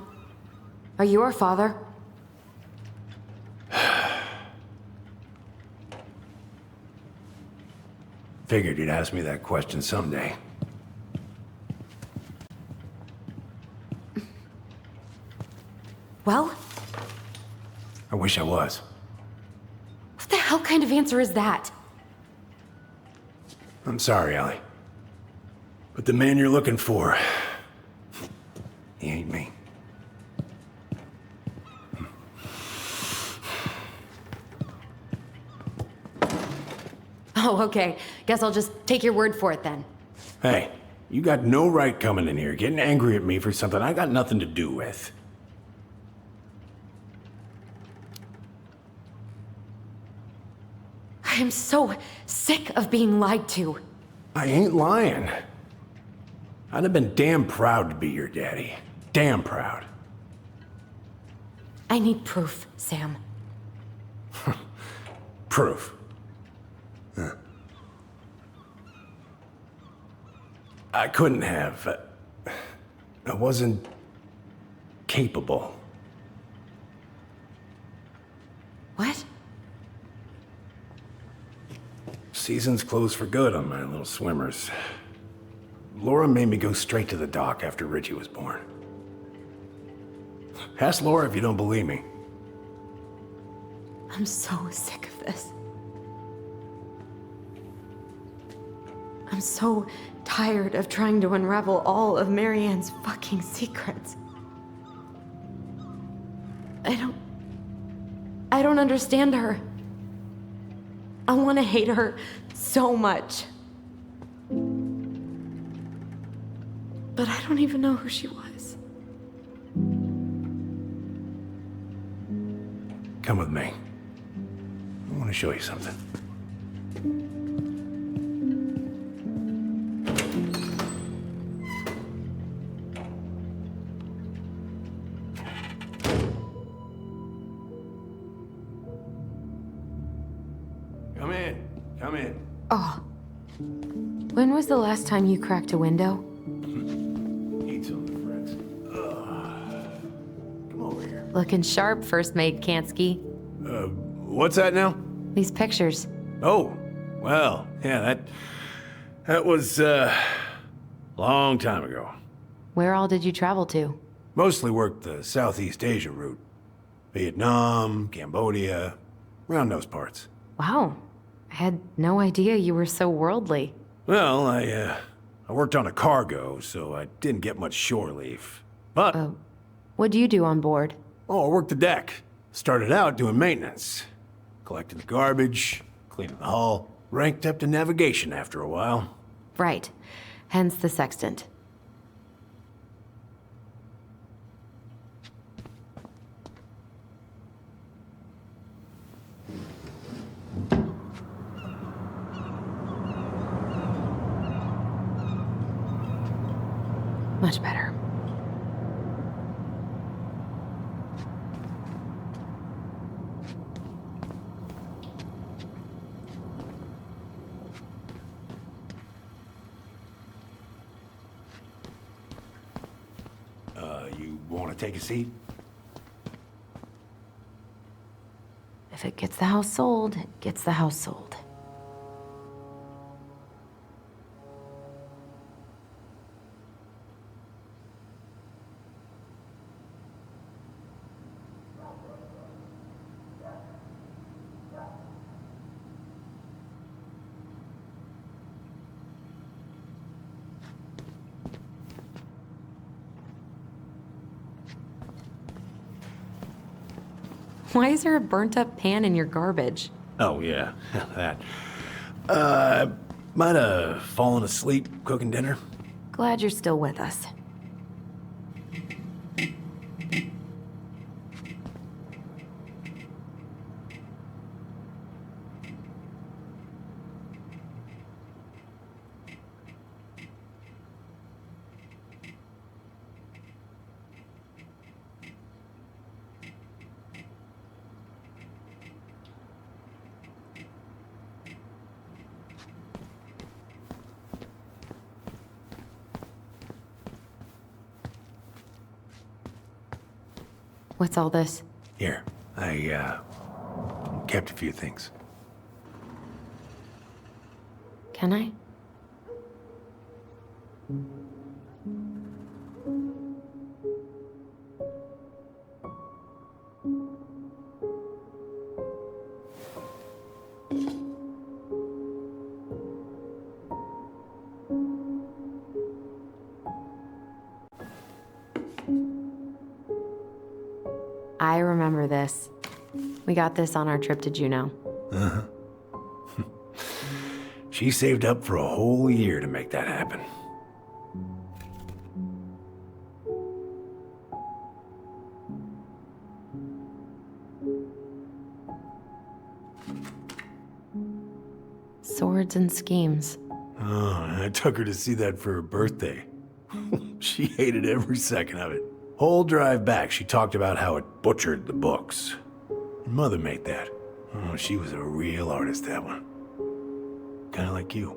Are you our father? Figured you'd ask me that question someday. Well? I wish I was. What the hell kind of answer is that? I'm sorry, Allie. But the man you're looking for, he ain't me. Oh, okay. Guess I'll just take your word for it then. Hey, you got no right coming in here getting angry at me for something I got nothing to do with. I am so sick of being lied to. I ain't lying. I'd have been damn proud to be your daddy. Damn proud. I need proof, Sam. Proof. Huh. I couldn't have. I wasn't capable. What? Season's closed for good on my little swimmers. Laura made me go straight to the dock after Richie was born. Ask Laura if you don't believe me. I'm so sick of this. I'm so tired of trying to unravel all of Marianne's fucking secrets. I don't understand her. I want to hate her so much. But I don't even know who she was. Come with me. I want to show you something. Come in. Come in. Oh. When was the last time you cracked a window? Eat something, friends. Come over here. Looking sharp, first mate Kansky. What's that now? These pictures. Oh, well, yeah, that was, long time ago. Where all did you travel to? Mostly worked the Southeast Asia route. Vietnam, Cambodia, around those parts. Wow. I had no idea you were so worldly. Well, I worked on a cargo, so I didn't get much shore leave. But... what'd you do on board? Oh, I worked the deck. Started out doing maintenance. Collecting the garbage, cleaning the hull. Ranked up to navigation after a while. Right. Hence the sextant. Much better. You want to take a seat? If it gets the house sold, it gets the house sold. Why is there a burnt-up pan in your garbage? Oh, yeah, that. Might have fallen asleep cooking dinner. Glad you're still with us. What's all this? Here, I kept a few things. Can I? I remember this. We got this on our trip to Juneau. Uh-huh. She saved up for a whole year to make that happen. Swords and schemes. Oh, I took her to see that for her birthday. She hated every second of it. Whole drive back, she talked about how it butchered the books. Her mother made that. Oh, she was a real artist, that one. Kinda like you.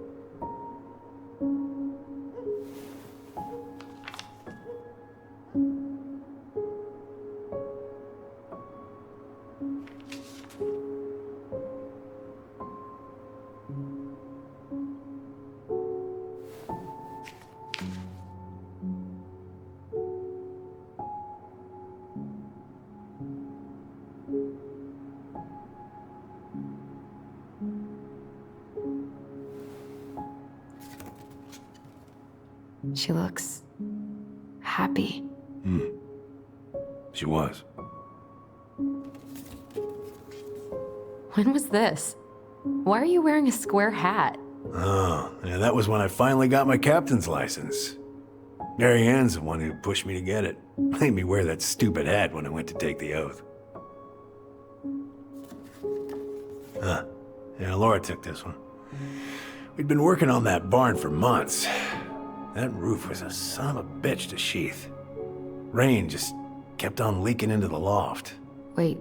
She looks happy. She was. When was this? Why are you wearing a square hat? Oh, yeah, that was when I finally got my captain's license. Mary Ann's the one who pushed me to get it. Made me wear that stupid hat when I went to take the oath. Huh. Yeah, Laura took this one. We'd been working on that barn for months. That roof was a son of a bitch to sheath. Rain just kept on leaking into the loft. Wait,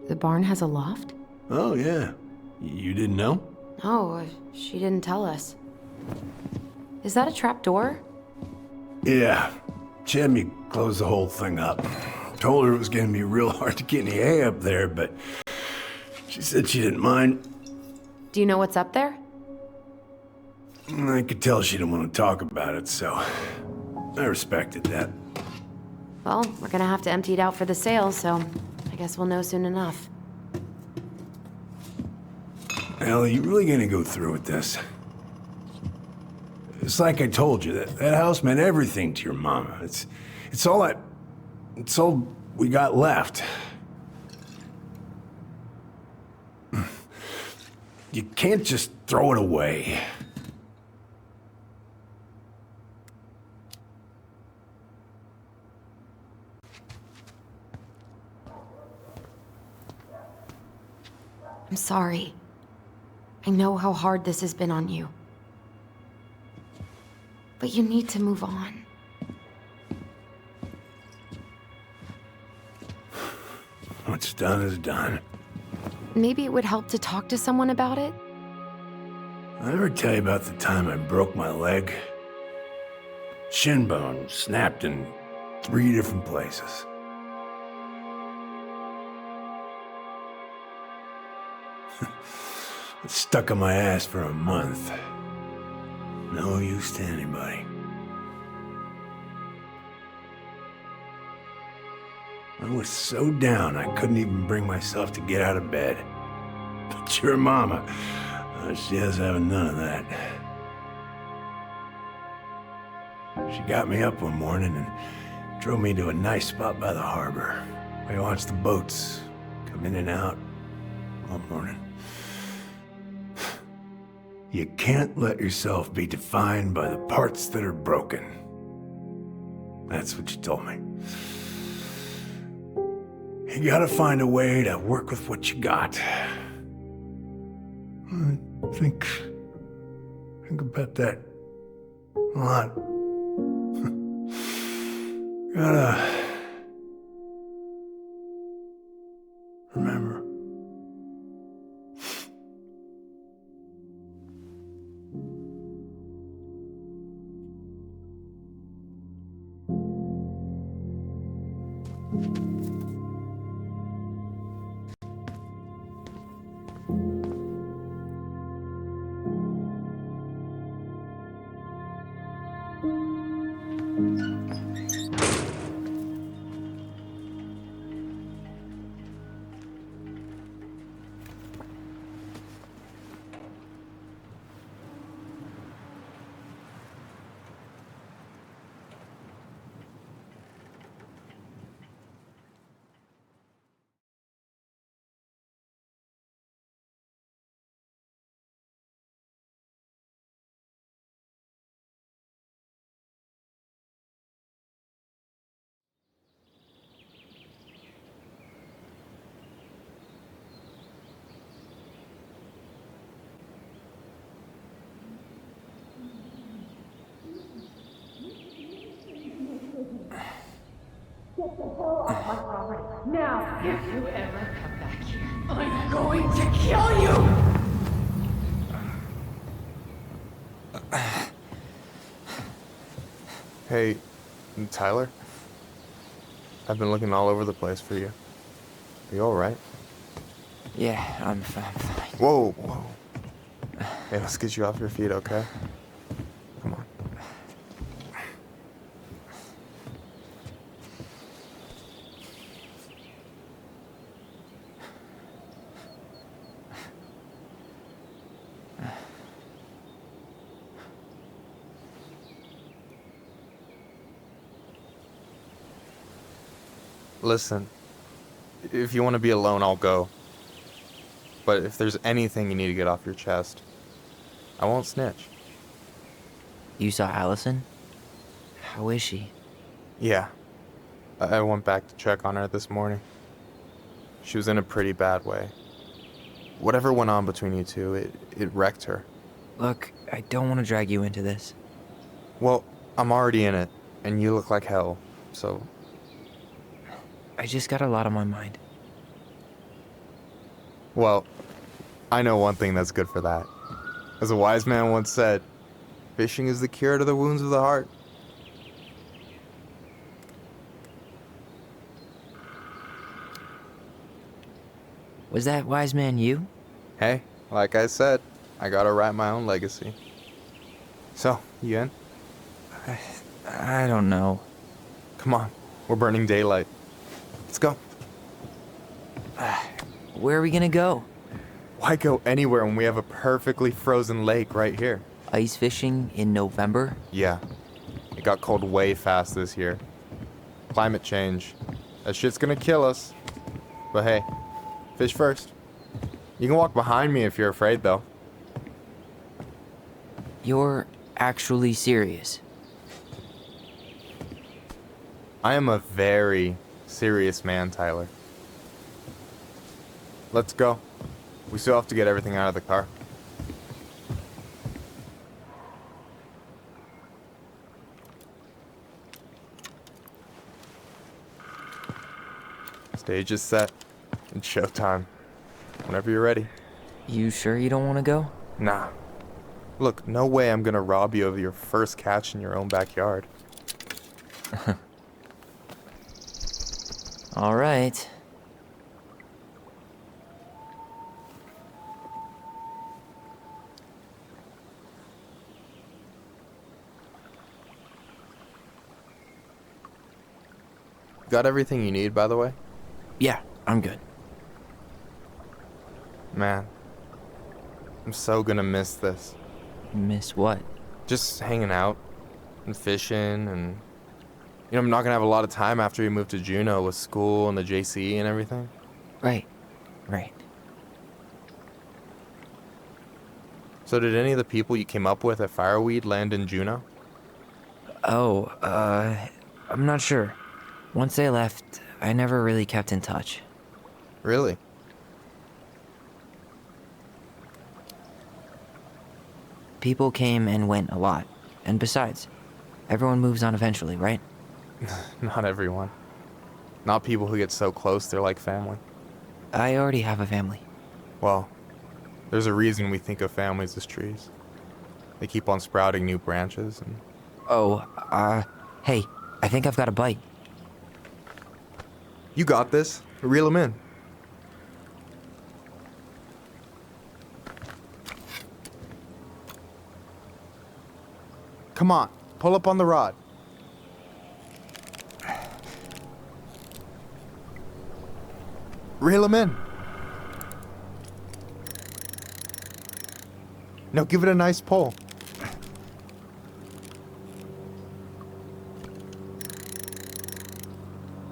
the barn has a loft? Oh, yeah. You didn't know? No, she didn't tell us. Is that a trap door? Yeah. She had me close the whole thing up. Told her it was gonna be real hard to get any hay up there, but she said she didn't mind. Do you know what's up there? I could tell she didn't want to talk about it, so I respected that. Well, we're gonna have to empty it out for the sale, so I guess we'll know soon enough. Ellie, you really gonna go through with this? It's like I told you, that house meant everything to your mama. It's all we got left. You can't just throw it away. I'm sorry. I know how hard this has been on you. But you need to move on. What's done is done. Maybe it would help to talk to someone about it? I ever tell you about the time I broke my leg? Shin bone snapped in 3 different places. It stuck on my ass for a month. No use to anybody. I was so down I couldn't even bring myself to get out of bed. But your mama, she has having none of that. She got me up one morning and drove me to a nice spot by the harbor. We watched the boats come in and out all morning. You can't let yourself be defined by the parts that are broken. That's what you told me. You gotta find a way to work with what you got. Think about that a lot. Gotta remember. Get the hell off my property. Now, if you ever come back here, I'm going to kill you! Hey, Tyler? I've been looking all over the place for you. Are you alright? Yeah, I'm fine. Whoa, whoa. Hey, let's get you off your feet, okay? Come on. Listen, if you want to be alone, I'll go. But if there's anything you need to get off your chest, I won't snitch. You saw Alyson? How is she? Yeah. I went back to check on her this morning. She was in a pretty bad way. Whatever went on between you two, it wrecked her. Look, I don't want to drag you into this. Well, I'm already in it, and you look like hell, so... I just got a lot on my mind. Well, I know one thing that's good for that. As a wise man once said, fishing is the cure to the wounds of the heart. Was that wise man you? Hey, like I said, I gotta write my own legacy. So, you in? I don't know. Come on, we're burning daylight. Let's go. Where are we gonna go? Why go anywhere when we have a perfectly frozen lake right here? Ice fishing in November? Yeah. It got cold way fast this year. Climate change. That shit's gonna kill us. But hey, fish first. You can walk behind me if you're afraid, though. You're actually serious? I am a very serious man, Tyler. Let's go. We still have to get everything out of the car. Stage is set. It's showtime. Whenever you're ready. You sure you don't want to go? Nah. Look, no way I'm gonna rob you of your first catch in your own backyard. All right. Got everything you need, by the way? Yeah, I'm good. Man, I'm so gonna miss this. Miss what? Just hanging out and fishing and... You know, I'm not gonna have a lot of time after we move to Juneau with school and the JC and everything. Right. So did any of the people you came up with at Fireweed land in Juneau? Oh, I'm not sure. Once they left, I never really kept in touch. Really? People came and went a lot. And besides, everyone moves on eventually, right? Not everyone. Not people who get so close they're like family. I already have a family. Well, there's a reason we think of families as trees. They keep on sprouting new branches and... Hey, I think I've got a bite. You got this. Reel them in. Come on, pull up on the rod. Reel them in. Now give it a nice pull.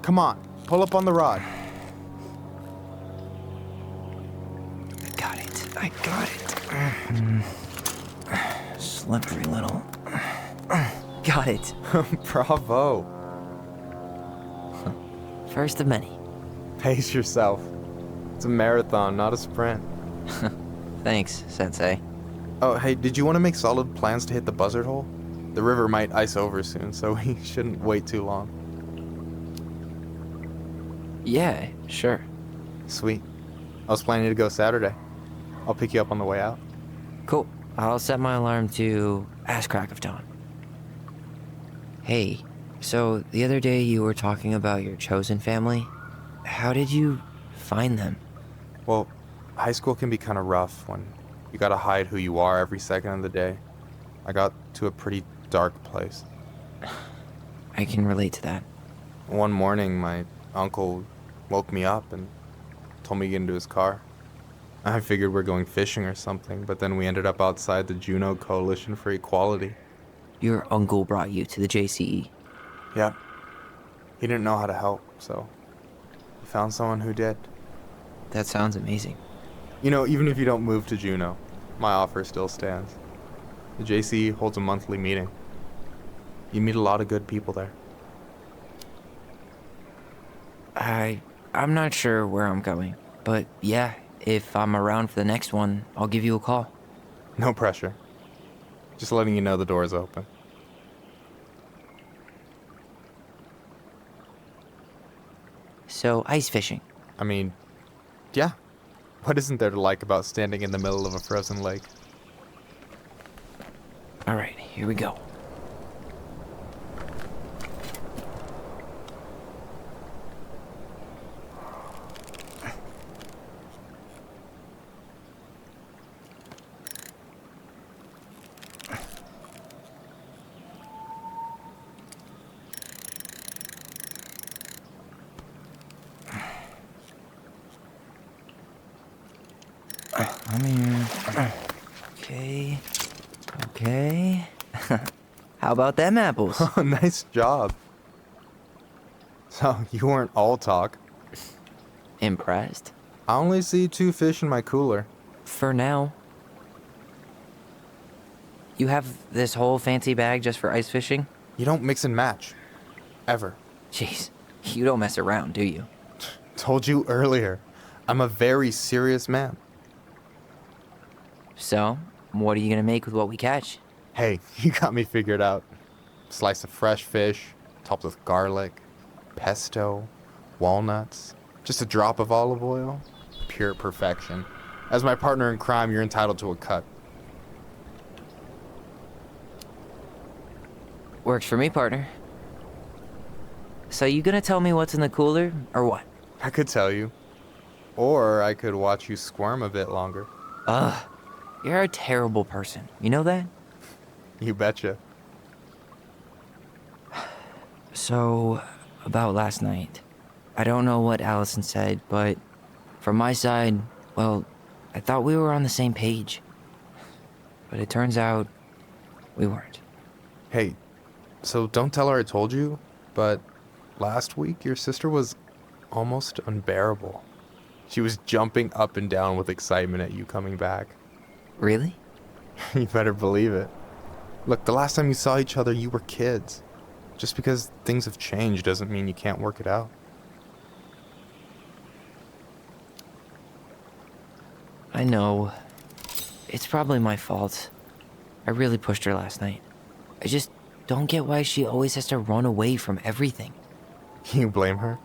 Come on, pull up on the rod. I got it. Slippery little. Got it. Bravo. First of many. Pace yourself. It's a marathon, not a sprint. Thanks, Sensei. Oh, hey, did you want to make solid plans to hit the buzzard hole? The river might ice over soon, so we shouldn't wait too long. Yeah, sure. Sweet. I was planning to go Saturday. I'll pick you up on the way out. Cool. I'll set my alarm to ass crack of dawn. Hey, so the other day you were talking about your chosen family. How did you find them? Well, high school can be kind of rough when you gotta hide who you are every second of the day. I got to a pretty dark place. I can relate to that. One morning, my uncle woke me up and told me to get into his car. I figured we're going fishing or something, but then we ended up outside the Juneau Coalition for Equality. Your uncle brought you to the JCE? Yeah. He didn't know how to help, so he found someone who did. That sounds amazing. You know, even if you don't move to Juneau, my offer still stands. The JCE holds a monthly meeting. You meet a lot of good people there. I'm not sure where I'm going, but yeah, If I'm around for the next one, I'll give you a call. No pressure. Just letting you know the door is open. So, ice fishing. I mean, yeah. What isn't there to like about standing in the middle of a frozen lake? All right, here we go. I'm here. Okay. Okay. How about them apples? Oh, nice job. So, you weren't all talk. Impressed? I only see 2 fish in my cooler. For now. You have this whole fancy bag just for ice fishing? You don't mix and match. Ever. Jeez, you don't mess around, do you? Told you earlier. I'm a very serious man. So, what are you gonna make with what we catch? Hey, you got me figured out. Slice of fresh fish, topped with garlic, pesto, walnuts, just a drop of olive oil. Pure perfection. As my partner in crime, you're entitled to a cut. Works for me, partner. So you gonna tell me what's in the cooler, or what? I could tell you. Or I could watch you squirm a bit longer. Ugh, you're a terrible person. You know that? You betcha. So, about last night. I don't know what Alyson said, but from my side, well, I thought we were on the same page. But it turns out we weren't. Hey, so don't tell her I told you, but last week your sister was almost unbearable. She was jumping up and down with excitement at you coming back. Really? You better believe it. Look, the last time you saw each other, you were kids. Just because things have changed doesn't mean you can't work it out. I know. It's probably my fault. I really pushed her last night. I just don't get why she always has to run away from everything. You blame her?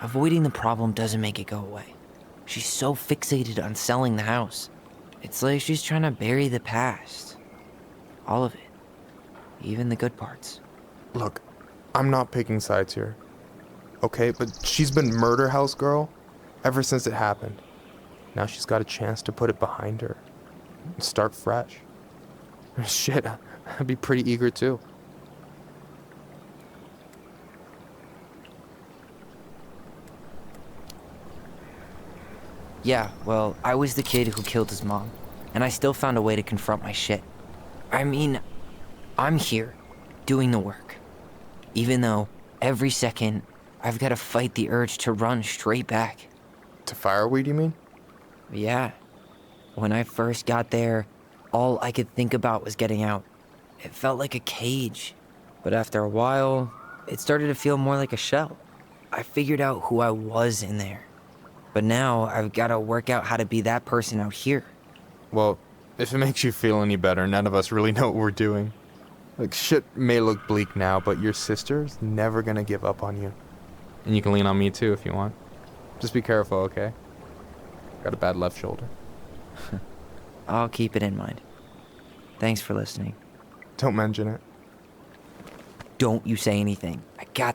Avoiding the problem doesn't make it go away. She's so fixated on selling the house. It's like she's trying to bury the past. All of it. Even the good parts. Look, I'm not picking sides here. Okay, but she's been murder house girl ever since it happened. Now she's got a chance to put it behind her and start fresh. Shit, I'd be pretty eager too. Yeah, well, I was the kid who killed his mom, and I still found a way to confront my shit. I mean, I'm here, doing the work. Even though, every second, I've got to fight the urge to run straight back. To fireweed, you mean? Yeah. When I first got there, all I could think about was getting out. It felt like a cage. But after a while, it started to feel more like a shell. I figured out who I was in there. But now, I've got to work out how to be that person out here. Well, if it makes you feel any better, none of us really know what we're doing. Like, shit may look bleak now, but your sister's never gonna give up on you. And you can lean on me too if you want. Just be careful, okay? Got a bad left shoulder. I'll keep it in mind. Thanks for listening. Don't mention it. Don't you say anything. I got...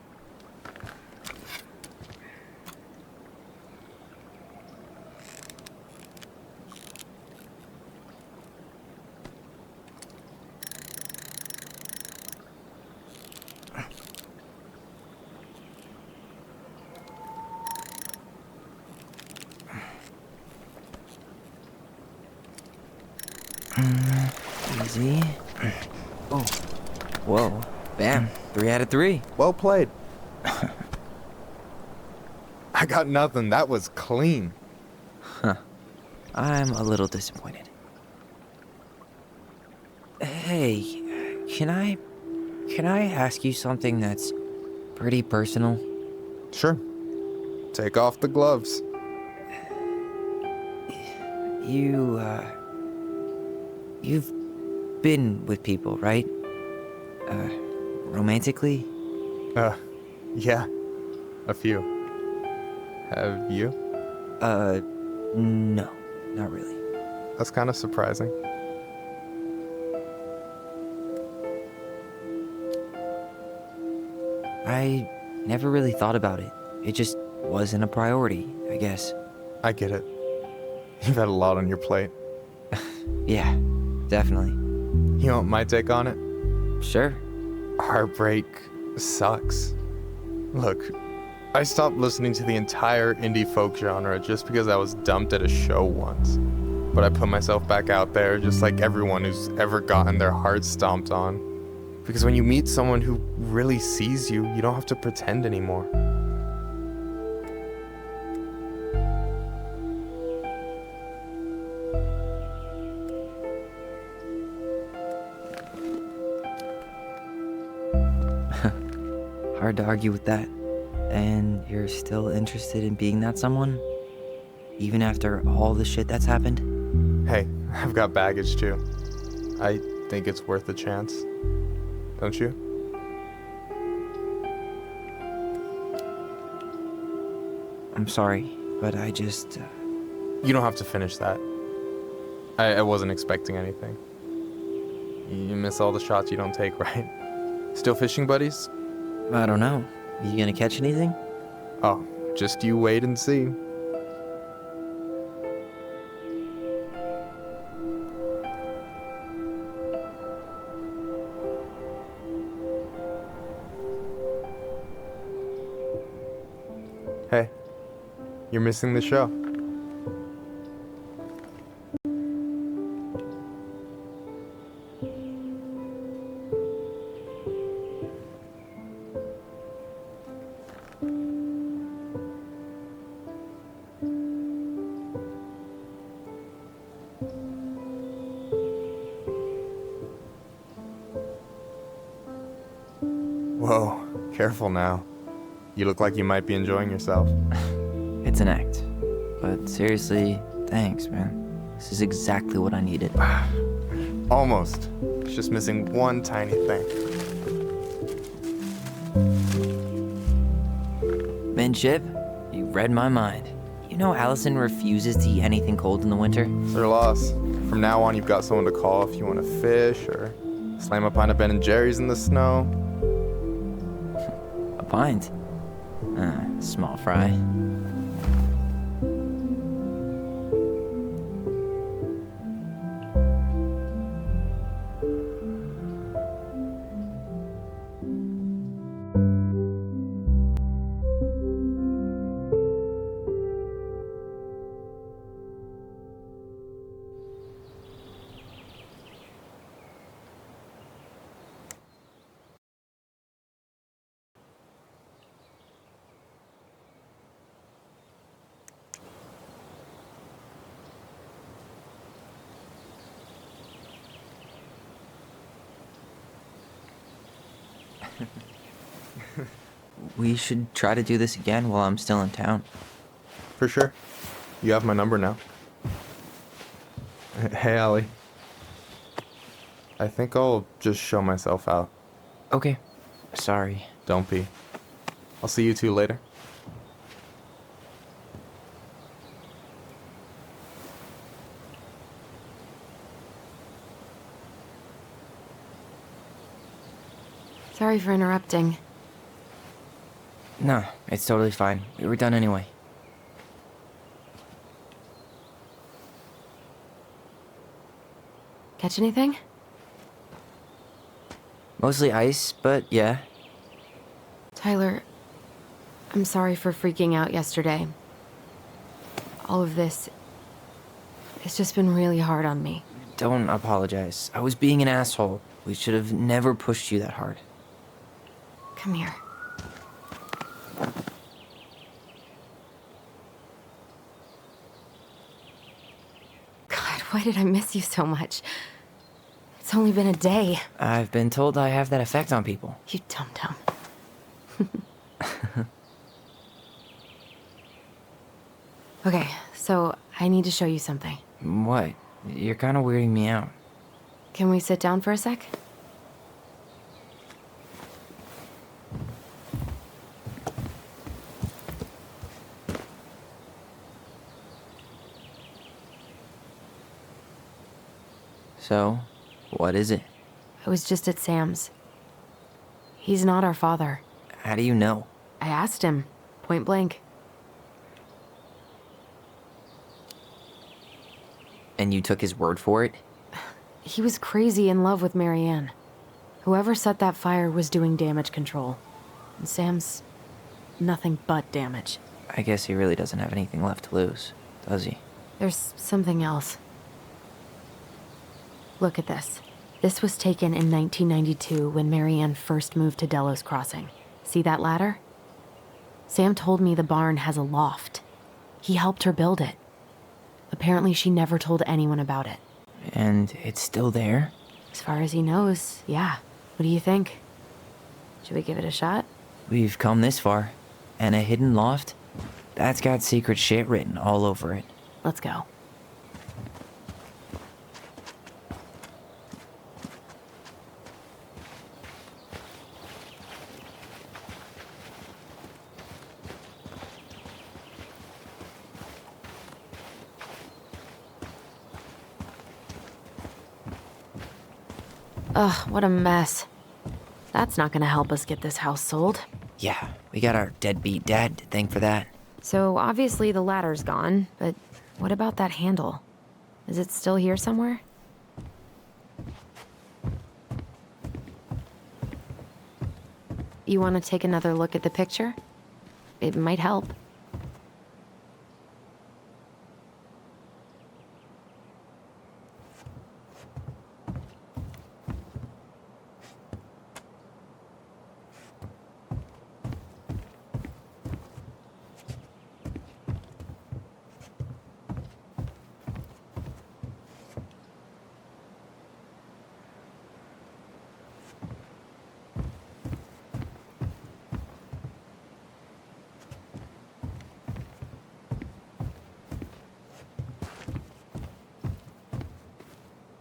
Easy. Oh. Whoa. Bam. 3 out of 3. Well played. I got nothing. That was clean. Huh. I'm a little disappointed. Hey, can I ask you something that's pretty personal? Sure. Take off the gloves. You've been with people, right? Romantically? Yeah. A few. Have you? No, not really. That's kind of surprising. I never really thought about it. It just wasn't a priority, I guess. I get it. You've had a lot on your plate. Yeah, definitely. You want my take on it? Sure. Heartbreak sucks. Look, I stopped listening to the entire indie folk genre just because I was dumped at a show once. But I put myself back out there just like everyone who's ever gotten their heart stomped on. Because when you meet someone who really sees you, you don't have to pretend anymore. Hard to argue with that. And you're still interested in being that someone? Even after all the shit that's happened? Hey, I've got baggage too. I think it's worth a chance. Don't you? I'm sorry, but I just... You don't have to finish that. I wasn't expecting anything. You miss all the shots you don't take, right? Still fishing buddies? I don't know. You gonna catch anything? Oh, just you wait and see. Hey, you're missing the show. Whoa, careful now. You look like you might be enjoying yourself. It's an act. But seriously, thanks, man. This is exactly what I needed. Almost. It's just missing one tiny thing. Minship, you read my mind. You know Alyson refuses to eat anything cold in the winter? It's their loss. From now on, you've got someone to call if you want to fish or slam a pint of Ben & Jerry's in the snow. A pint? Small fry. We should try to do this again while I'm still in town. For sure. You have my number now. Hey, Allie. I think I'll just show myself out. Okay. Sorry. Don't be. I'll see you two later. Sorry for interrupting. No, it's totally fine. We were done anyway. Catch anything? Mostly ice, but yeah. Tyler, I'm sorry for freaking out yesterday. All of this, it's just been really hard on me. Don't apologize. I was being an asshole. We should have never pushed you that hard. Come here. God, why did I miss you so much? It's only been a day. I've been told I have that effect on people. You dum-dum. Okay, so I need to show you something. What? You're kind of weirding me out. Can we sit down for a sec? So, what is it? I was just at Sam's. He's not our father. How do you know? I asked him, point blank. And you took his word for it? He was crazy in love with Marianne. Whoever set that fire was doing damage control. And Sam's nothing but damage. I guess he really doesn't have anything left to lose, does he? There's something else. Look at this. This was taken in 1992 when Marianne first moved to Delos Crossing. See that ladder? Sam told me the barn has a loft. He helped her build it. Apparently she never told anyone about it. And it's still there? As far as he knows, yeah. What do you think? Should we give it a shot? We've come this far. And a hidden loft? That's got secret shit written all over it. Let's go. Ugh, what a mess. That's not gonna help us get this house sold. Yeah, we got our deadbeat dad to thank for that. So obviously the ladder's gone, but what about that handle? Is it still here somewhere? You want to take another look at the picture? It might help.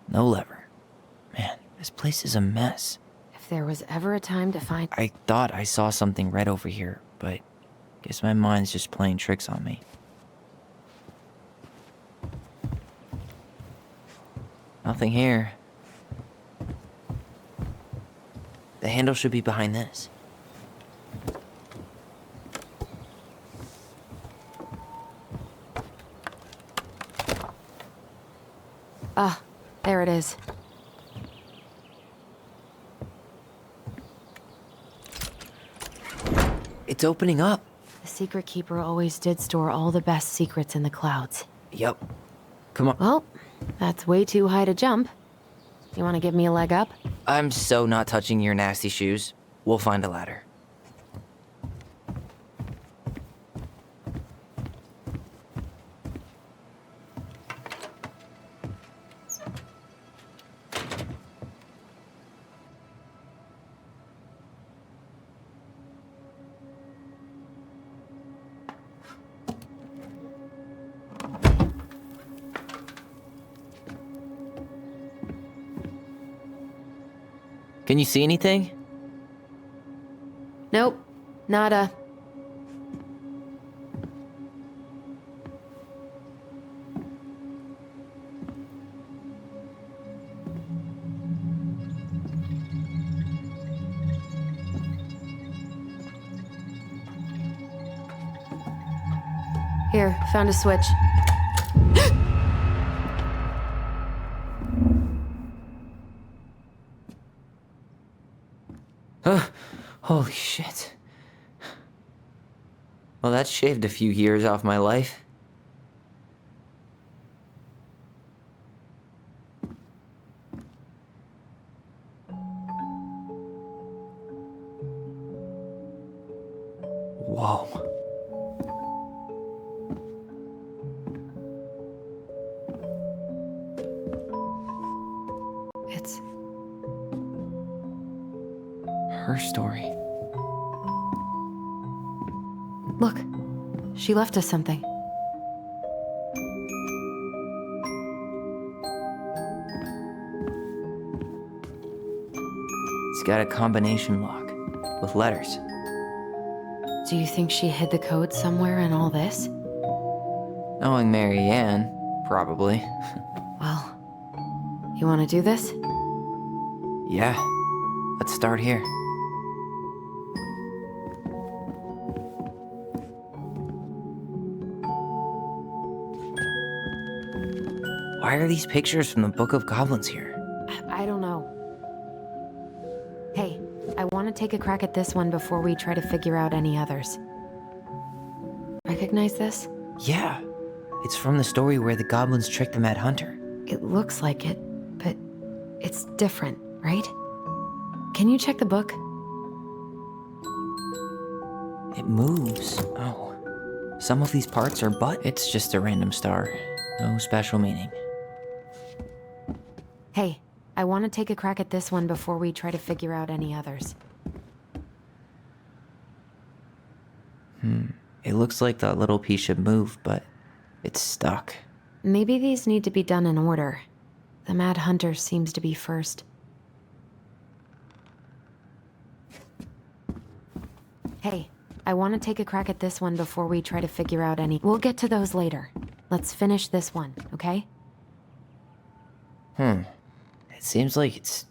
No lever. Man, this place is a mess. If there was ever a time to find... I thought I saw something red over here, but guess my mind's just playing tricks on me. Nothing here. The handle should be behind this. Ah, there it is. It's opening up. The secret keeper always did store all the best secrets in the clouds. Yep. Come on. Well, that's way too high to jump. You want to give me a leg up? I'm so not touching your nasty shoes. We'll find a ladder. Can you see anything? Nope. Nada. Here, found a switch. Holy shit. Well, that shaved a few years off my life. Whoa. It's her story. Look, she left us something. It's got a combination lock with letters. Do you think she hid the code somewhere in all this? Knowing Mary Ann, probably. Well, you want to do this? Yeah, let's start here. Why are these pictures from the Book of Goblins here? I don't know. Hey, I want to take a crack at this one before we try to figure out any others. Recognize this? Yeah, it's from the story where the goblins tricked the Mad Hunter. It looks like it, but it's different, right? Can you check the book? It moves. Oh. Some of these parts are but it's just a random star. No special meaning. Hey, I want to take a crack at this one before we try to figure out any others. It looks like that little piece should move, but it's stuck. Maybe these need to be done in order. The Mad Hunter seems to be first. Hey, I want to take a crack at this one before we try to figure out any... We'll get to those later. Let's finish this one, okay? It seems like it's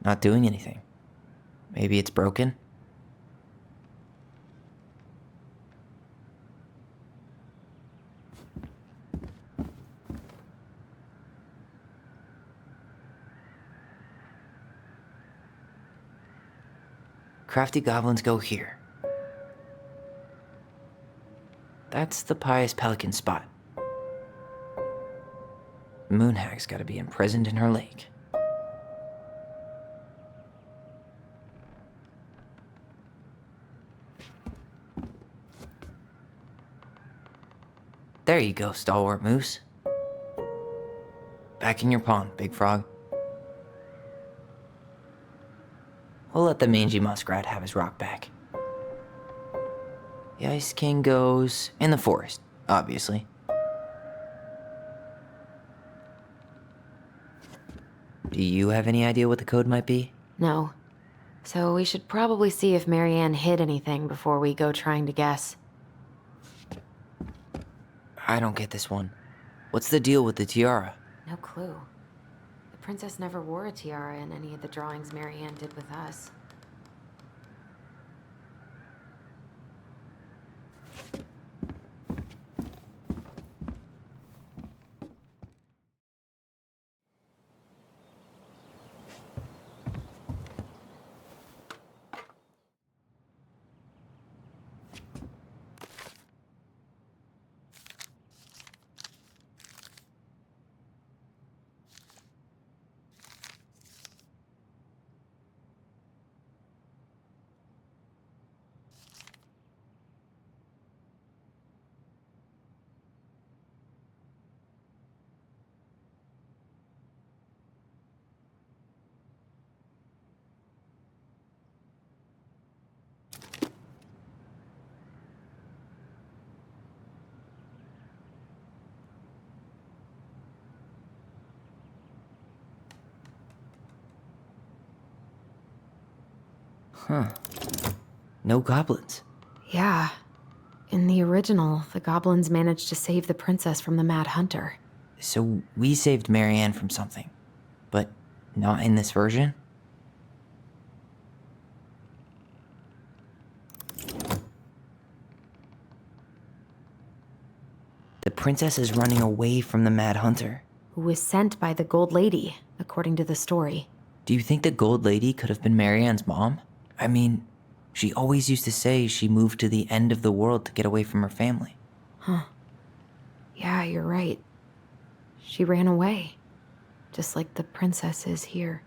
not doing anything. Maybe it's broken? Crafty goblins go here. That's the pious pelican spot. Moonhag's gotta be imprisoned in her lake. There you go, stalwart moose. Back in your pond, big frog. We'll let the mangy muskrat have his rock back. The Ice King goes in the forest, obviously. Do you have any idea what the code might be? No. So we should probably see if Mary Ann hid anything before we go trying to guess. I don't get this one. What's the deal with the tiara? No clue. The princess never wore a tiara in any of the drawings Mary Ann did with us. Huh. No goblins. Yeah. In the original, the goblins managed to save the princess from the Mad Hunter. So we saved Mary Ann from something, but not in this version? The princess is running away from the Mad Hunter. Who was sent by the Gold Lady, according to the story. Do you think the Gold Lady could have been Mary Ann's mom? I mean, she always used to say she moved to the end of the world to get away from her family. Huh. Yeah, you're right. She ran away. Just like the princess is here.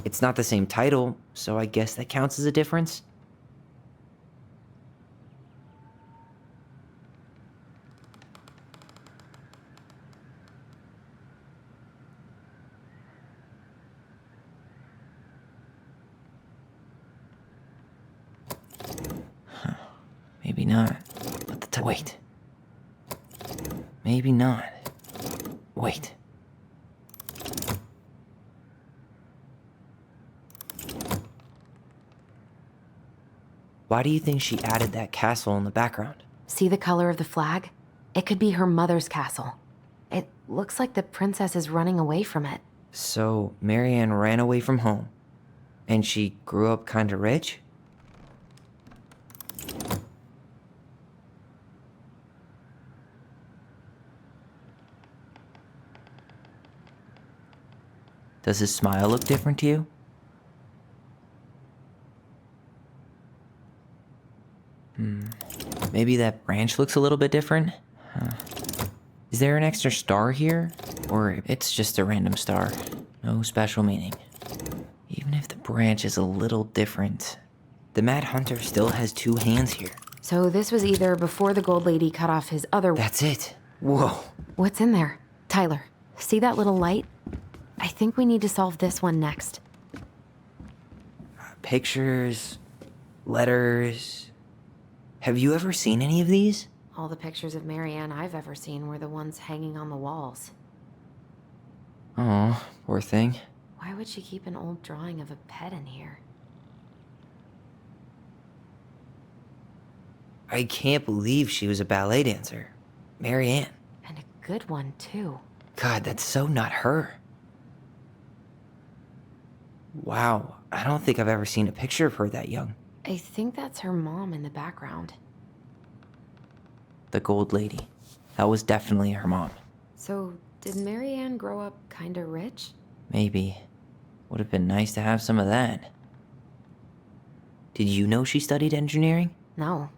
It's not the same title, so I guess that counts as a difference? Maybe not. Wait. Maybe not. Wait. Why do you think she added that castle in the background? See the color of the flag? It could be her mother's castle. It looks like the princess is running away from it. So, Marianne ran away from home, and she grew up kinda rich? Does his smile look different to you? Maybe that branch looks a little bit different? Is there an extra star here? Or it's just a random star? No special meaning. Even if the branch is a little different, the Mad Hunter still has 2 hands here. So this was either before the Gold Lady cut off his other... That's it. Whoa. What's in there? Tyler, see that little light? I think we need to solve this one next. Pictures, letters. Have you ever seen any of these? All the pictures of Marianne I've ever seen were the ones hanging on the walls. Oh, poor thing. Why would she keep an old drawing of a pet in here? I can't believe she was a ballet dancer. Marianne. And a good one, too. God, that's so not her. Wow, I don't think I've ever seen a picture of her that young. I think that's her mom in the background. The Gold Lady. That was definitely her mom. So, did Marianne grow up kinda rich? Maybe. Would have been nice to have some of that. Did you know she studied engineering? No.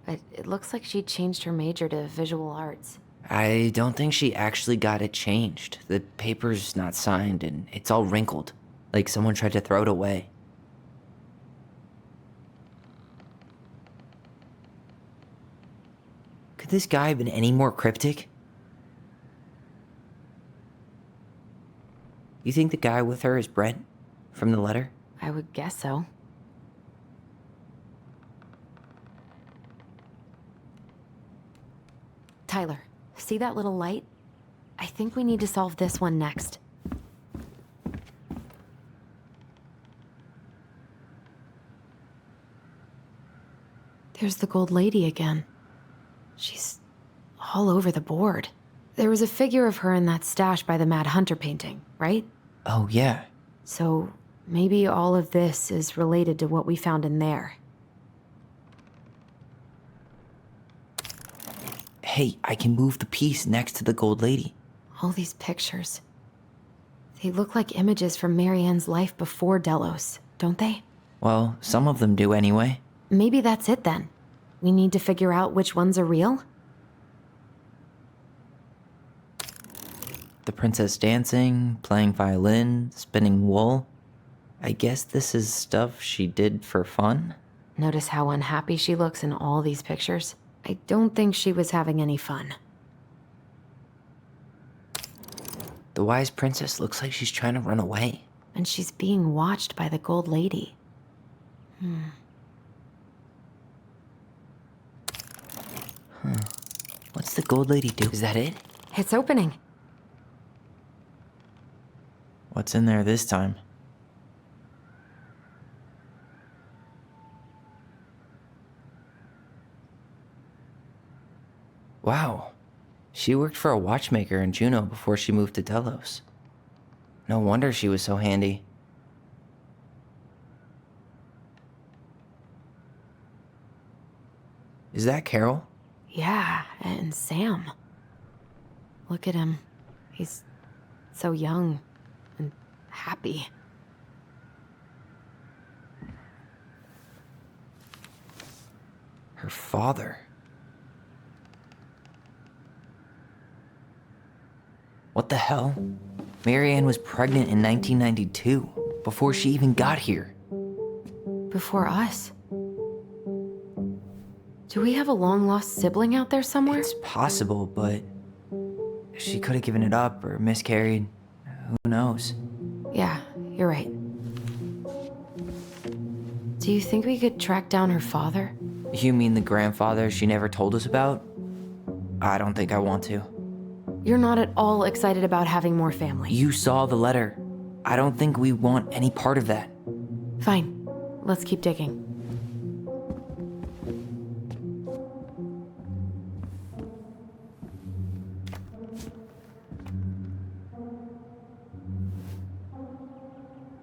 It looks like she changed her major to visual arts. I don't think she actually got it changed. The paper's not signed and it's all wrinkled. Like someone tried to throw it away. Could this guy have been any more cryptic? You think the guy with her is Brent? From the letter? I would guess so. Tyler, see that little light? I think we need to solve this one next. There's the Gold Lady again. She's all over the board. There was a figure of her in that stash by the Mad Hunter painting, right? Oh, yeah. So maybe all of this is related to what we found in there. Hey, I can move the piece next to the Gold Lady. All these pictures. They look like images from Marianne's life before Delos, don't they? Well, some of them do anyway. Maybe that's it then. We need to figure out which ones are real? The princess dancing, playing violin, spinning wool. I guess this is stuff she did for fun? Notice how unhappy she looks in all these pictures? I don't think she was having any fun. The wise princess looks like she's trying to run away. And she's being watched by the Gold Lady. What's the Gold Lady do? Is that it? It's opening. What's in there this time? Wow. She worked for a watchmaker in Juneau before she moved to Delos. No wonder she was so handy. Is that Carol? Yeah, and Sam. Look at him. He's so young and happy. Her father. What the hell? Marianne was pregnant in 1992, before she even got here. Before us? Do we have a long-lost sibling out there somewhere? It's possible, but she could have given it up or miscarried. Who knows? Yeah, you're right. Do you think we could track down her father? You mean the grandfather she never told us about? I don't think I want to. You're not at all excited about having more family. You saw the letter. I don't think we want any part of that. Fine. Let's keep digging.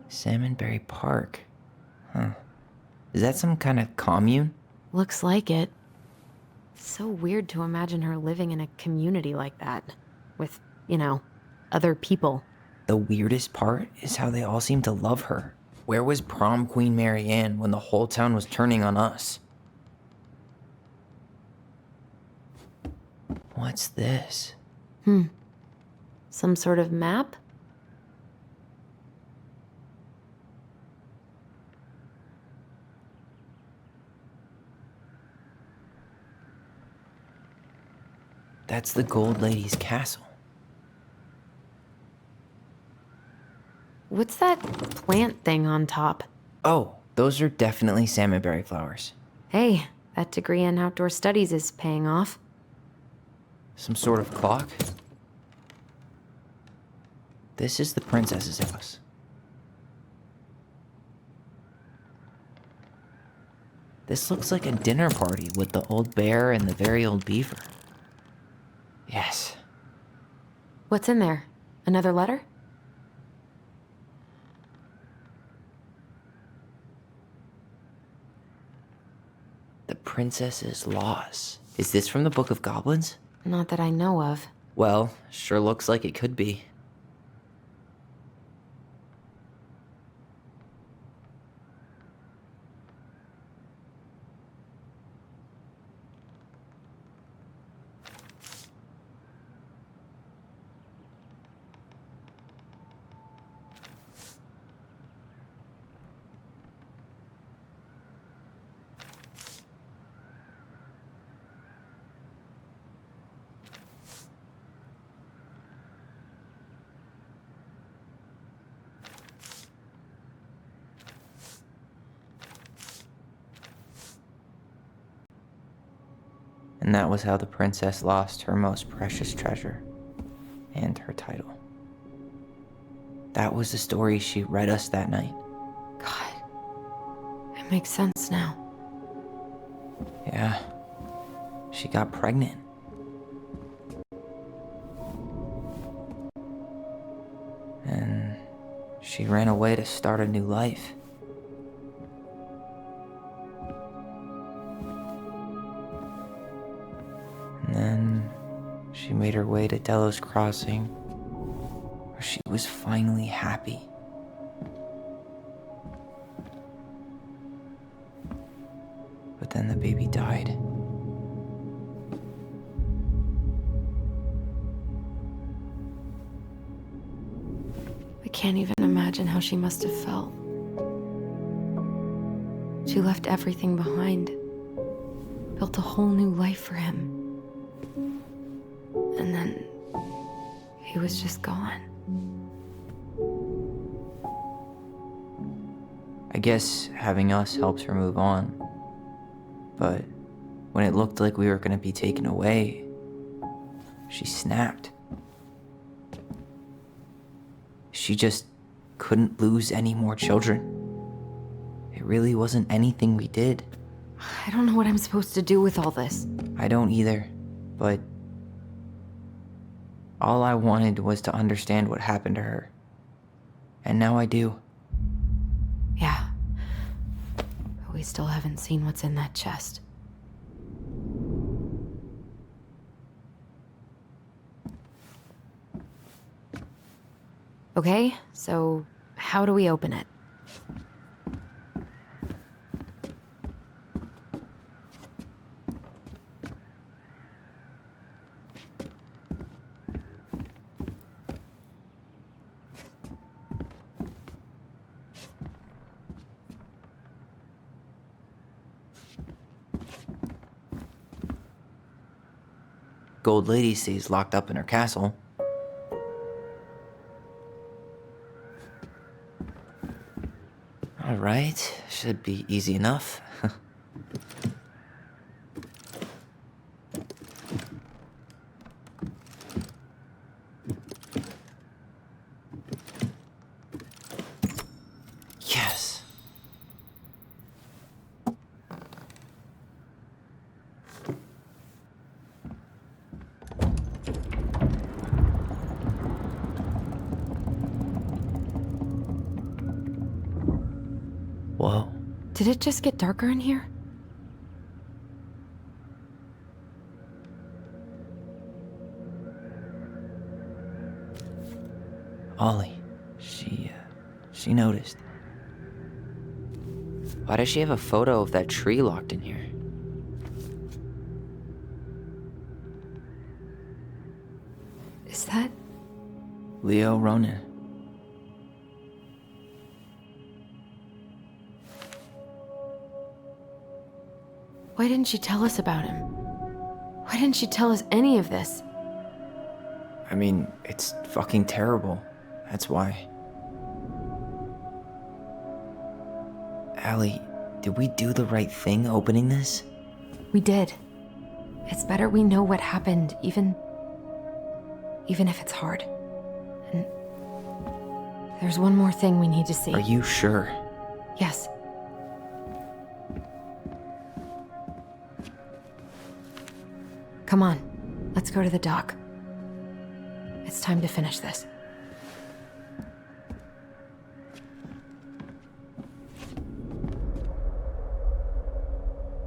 Salmonberry Park. Huh. Is that some kind of commune? Looks like it. So weird to imagine her living in a community like that. With, other people. The weirdest part is how they all seem to love her. Where was prom queen Mary Ann when the whole town was turning on us? What's this? Some sort of map? That's the Gold Lady's castle. What's that plant thing on top? Oh, those are definitely salmonberry flowers. Hey, that degree in outdoor studies is paying off. Some sort of clock? This is the princess's house. This looks like a dinner party with the old bear and the very old beaver. Yes. What's in there? Another letter? The princess's loss. Is this from the Book of Goblins? Not that I know of. Well, sure looks like it could be. And that was how the princess lost her most precious treasure and her title. That was the story she read us that night. God, it makes sense now. Yeah, she got pregnant. And she ran away to start a new life. And then she made her way to Delos Crossing, where she was finally happy. But then the baby died. I can't even imagine how she must have felt. She left everything behind, built a whole new life for him. And then he was just gone. I guess having us helped her move on. But when it looked like we were going to be taken away, she snapped. She just couldn't lose any more children. It really wasn't anything we did. I don't know what I'm supposed to do with all this. I don't either, but all I wanted was to understand what happened to her. And now I do. Yeah. But we still haven't seen what's in that chest. Okay, so how do we open it? Gold Lady stays locked up in her castle. All right, should be easy enough. Whoa. Did it just get darker in here? Ollie. She noticed. Why does she have a photo of that tree locked in here? Is that... Leo Ronan. Why didn't she tell us about him? Why didn't she tell us any of this? I mean, it's fucking terrible. That's why. Allie, did we do the right thing opening this? We did. It's better we know what happened, even if it's hard. And there's one more thing we need to see. Are you sure? Yes. Come on, let's go to the dock. It's time to finish this.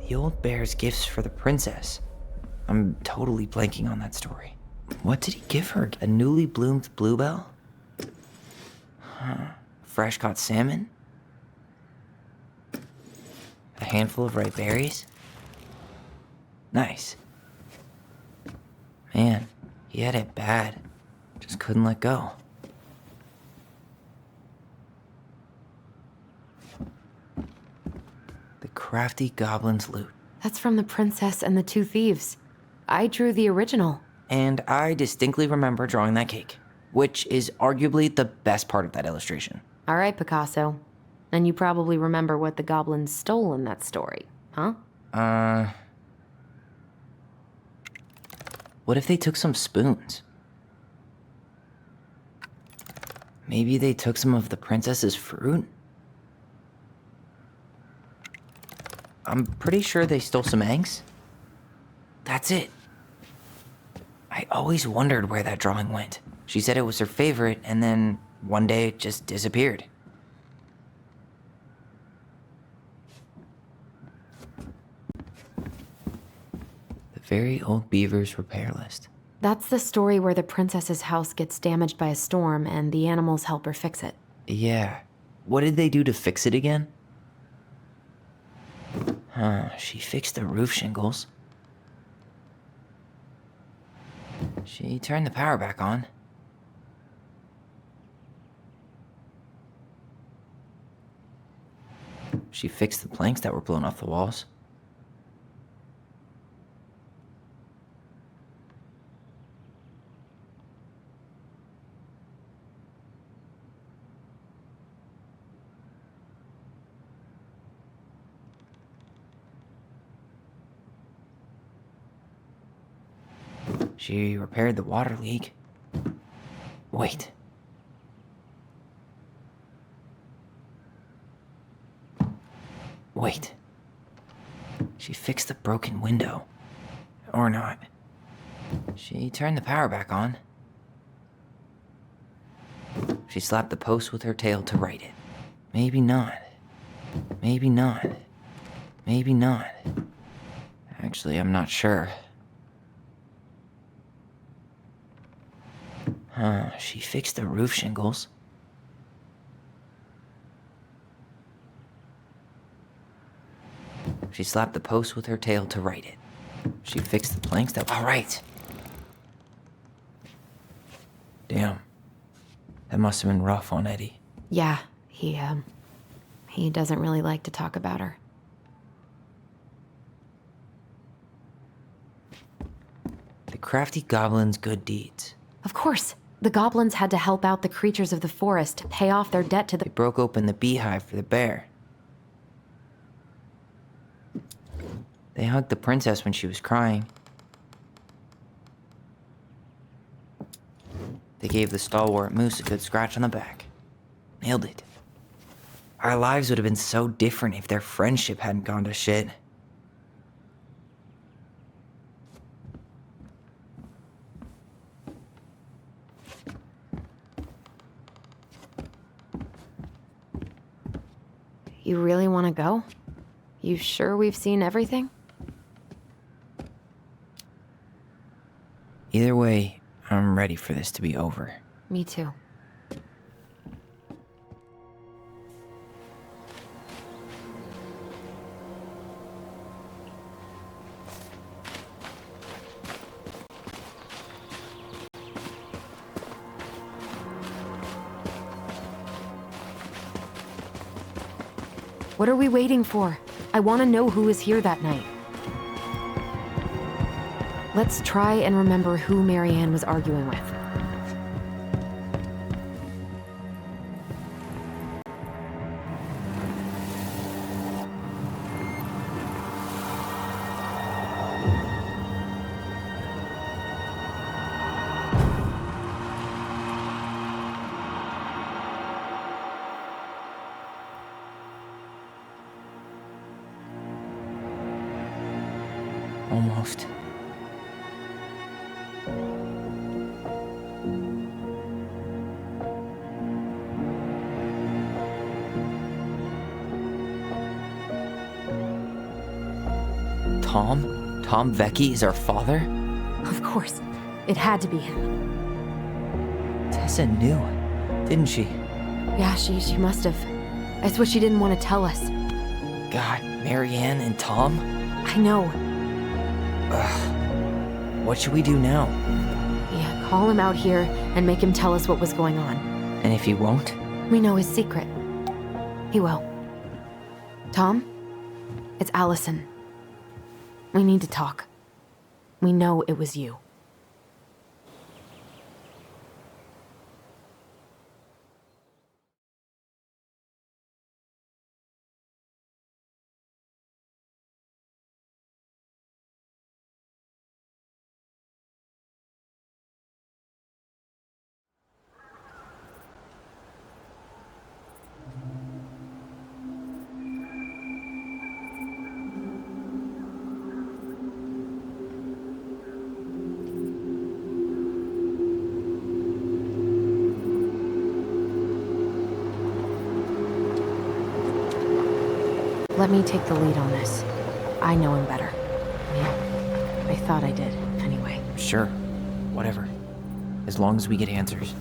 The old bear's gifts for the princess. I'm totally blanking on that story. What did he give her? A newly bloomed bluebell? Huh. Fresh caught salmon? A handful of ripe berries? Nice. Man, he had it bad. Just couldn't let go. The crafty goblin's loot. That's from The Princess and the Two Thieves. I drew the original. And I distinctly remember drawing that cake, which is arguably the best part of that illustration. All right, Picasso. And you probably remember what the goblins stole in that story, huh? What if they took some spoons? Maybe they took some of the princess's fruit? I'm pretty sure they stole some eggs. That's it. I always wondered where that drawing went. She said it was her favorite, and then one day it just disappeared. The Very Old Beaver's Repair List. That's the story where the princess's house gets damaged by a storm and the animals help her fix it. Yeah. What did they do to fix it again? She fixed the roof shingles. She turned the power back on. She fixed the planks that were blown off the walls. She repaired the water leak. Wait. Wait. She fixed the broken window. Or not. She turned the power back on. She slapped the post with her tail to right it. Maybe not. Maybe not. Maybe not. Actually, I'm not sure. She fixed the roof shingles. She slapped the post with her tail to right it. She fixed the planks that... All right. Damn. That must have been rough on Eddie. Yeah, he doesn't really like to talk about her. The crafty goblin's good deeds. Of course. The goblins had to help out the creatures of the forest to pay off their debt to the... They broke open the beehive for the bear. They hugged the princess when she was crying. They gave the stalwart moose a good scratch on the back. Nailed it. Our lives would have been so different if their friendship hadn't gone to shit. You really want to go? You sure we've seen everything? Either way, I'm ready for this to be over. Me too. What are we waiting for? I want to know who was here that night. Let's try and remember who Marianne was arguing with. Almost. Tom? Tom Vecchi is our father? Of course. It had to be him. Tessa knew, didn't she? Yeah, she must have. That's what she didn't want to tell us. God, Marianne and Tom? I know. Ugh. What should we do now? Yeah, call him out here and make him tell us what was going on. And if he won't? We know his secret. He will. Tom? It's Alyson. We need to talk. We know it was you. Let me take the lead on this. I know him better. Yeah, I thought I did, anyway. Sure. Whatever. As long as we get answers.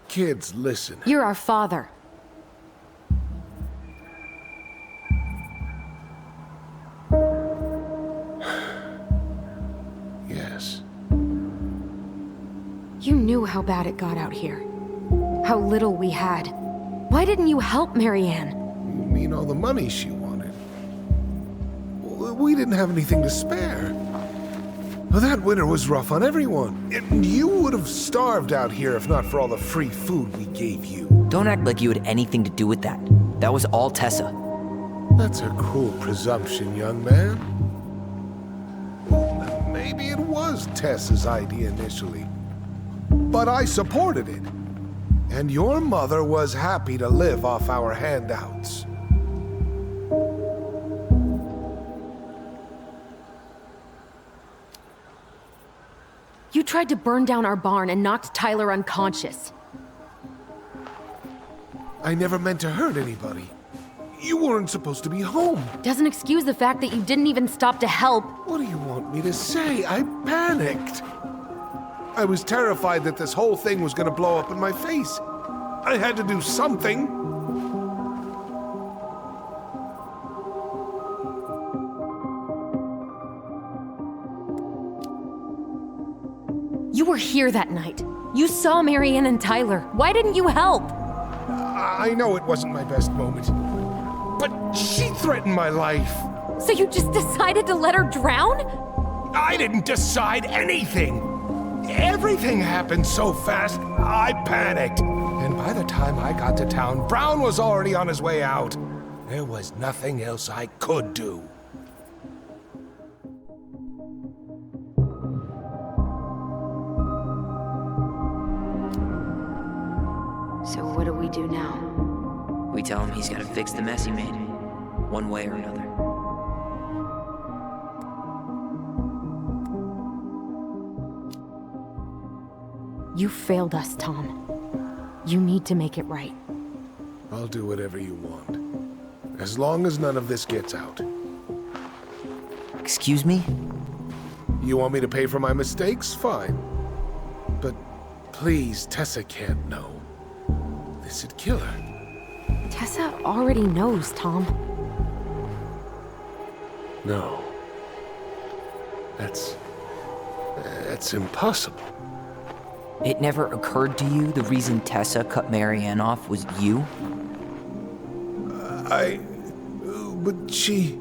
Kids, listen. You're our father. Yes. You knew how bad it got out here. How little we had. Why didn't you help Marianne? You mean all the money she wanted? We didn't have anything to spare. Well, that winter was rough on everyone. And you would have starved out here if not for all the free food we gave you. Don't act like you had anything to do with that. That was all Tessa. That's a cruel presumption, young man. Well, maybe it was Tessa's idea initially. But I supported it. And your mother was happy to live off our handouts. You tried to burn down our barn and knocked Tyler unconscious. I never meant to hurt anybody. You weren't supposed to be home. Doesn't excuse the fact that you didn't even stop to help. What do you want me to say? I panicked. I was terrified that this whole thing was gonna blow up in my face. I had to do something. You were here that night. You saw Marianne and Tyler. Why didn't you help? I know it wasn't my best moment, but she threatened my life. So you just decided to let her drown? I didn't decide anything. Everything happened so fast, I panicked. And by the time I got to town, Brown was already on his way out. There was nothing else I could do. So what do we do now? We tell him he's got to fix the mess he made, one way or another. You failed us, Tom. You need to make it right. I'll do whatever you want. As long as none of this gets out. Excuse me? You want me to pay for my mistakes? Fine. But please, Tessa can't know. This'd kill her. Tessa already knows, Tom. No. That's impossible. It never occurred to you the reason Tessa cut Marianne off was you? But she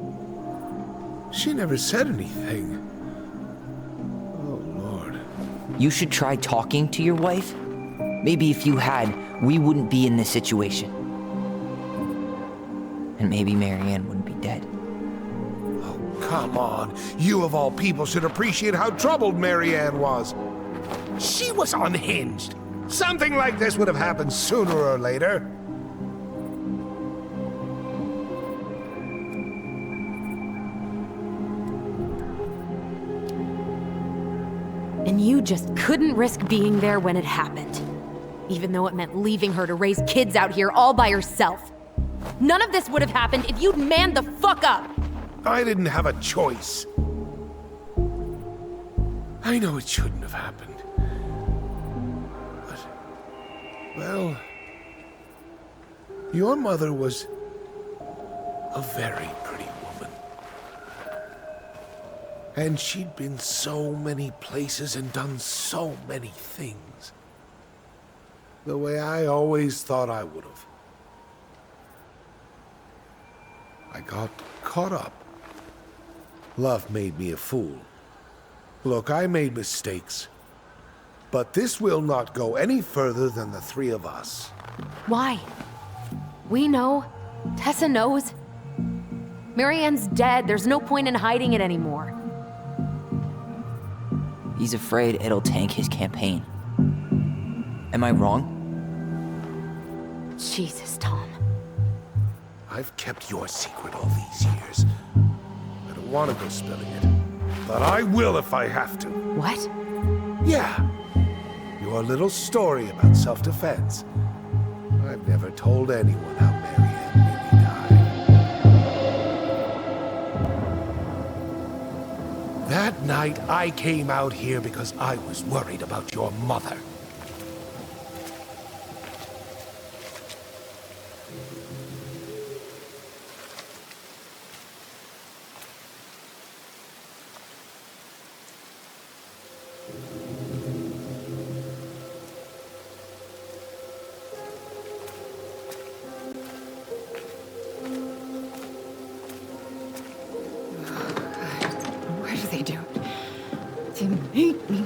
never said anything. Oh, Lord. You should try talking to your wife. Maybe if you had, we wouldn't be in this situation. And maybe Marianne wouldn't be dead. Oh, come on. You of all people should appreciate how troubled Marianne was. She was unhinged. Something like this would have happened sooner or later. And you just couldn't risk being there when it happened. Even though it meant leaving her to raise kids out here all by herself. None of this would have happened if you'd manned the fuck up! I didn't have a choice. I know it shouldn't have happened. But, well, your mother was a very pretty woman. And she'd been so many places and done so many things. The way I always thought I would have. I got caught up. Love made me a fool. Look, I made mistakes. But this will not go any further than the three of us. Why? We know. Tessa knows. Marianne's dead. There's no point in hiding it anymore. He's afraid it'll tank his campaign. Am I wrong? Jesus, Tom. I've kept your secret all these years. I don't want to go spilling it. But I will if I have to. What? Yeah. Your little story about self-defense. I've never told anyone how Marianne really died. That night, I came out here because I was worried about your mother.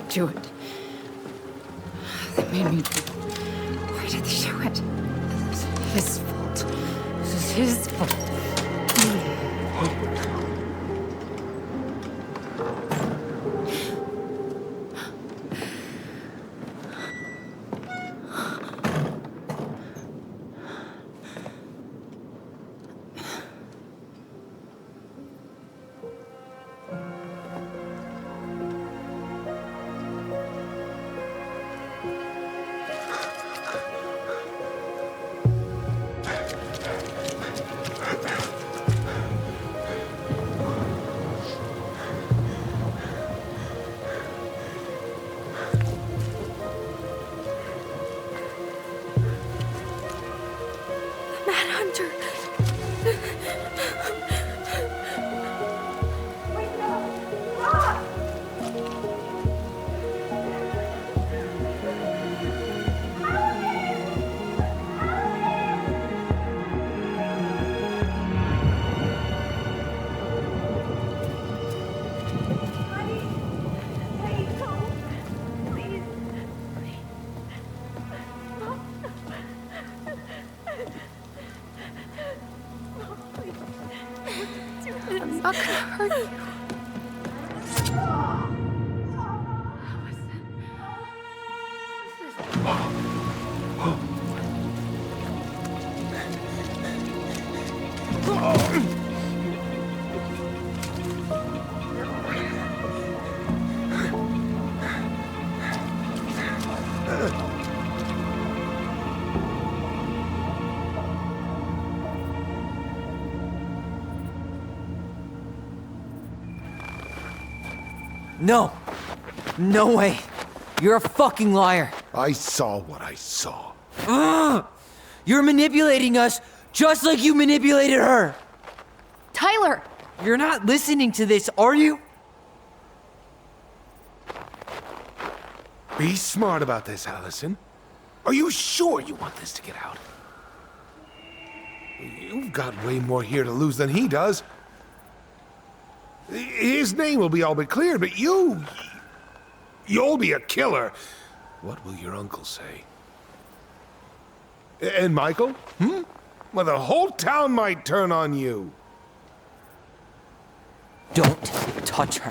Do it. They made me do it. Why did they do it? This is his fault. This is his fault. Please not gonna hurt you. No! No way! You're a fucking liar! I saw what I saw. Ugh! You're manipulating us just like you manipulated her! Tyler! You're not listening to this, are you? Be smart about this, Alyson. Are you sure you want this to get out? You've got way more here to lose than he does. His name will be all but cleared, but you'll be a killer. What will your uncle say? And Michael? Well, the whole town might turn on you. Don't touch her.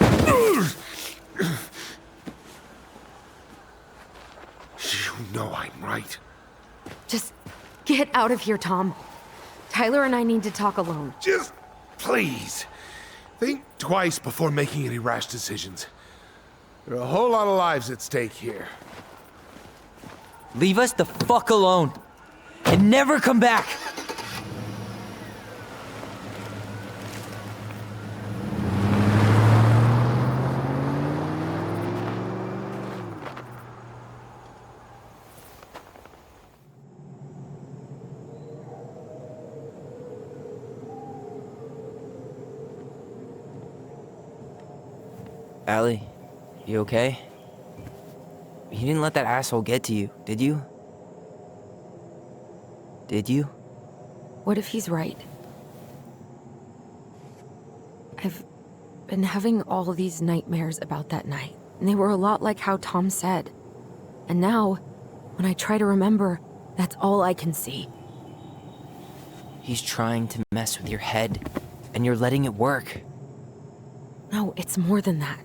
You know I'm right. Just get out of here, Tom. Tyler and I need to talk alone. Just please. Think twice before making any rash decisions. There are a whole lot of lives at stake here. Leave us the fuck alone. And never come back. Allie, you okay? He didn't let that asshole get to you, did you? Did you? What if he's right? I've been having all these nightmares about that night, and they were a lot like how Tom said. And now, when I try to remember, that's all I can see. He's trying to mess with your head, and you're letting it work. No, it's more than that.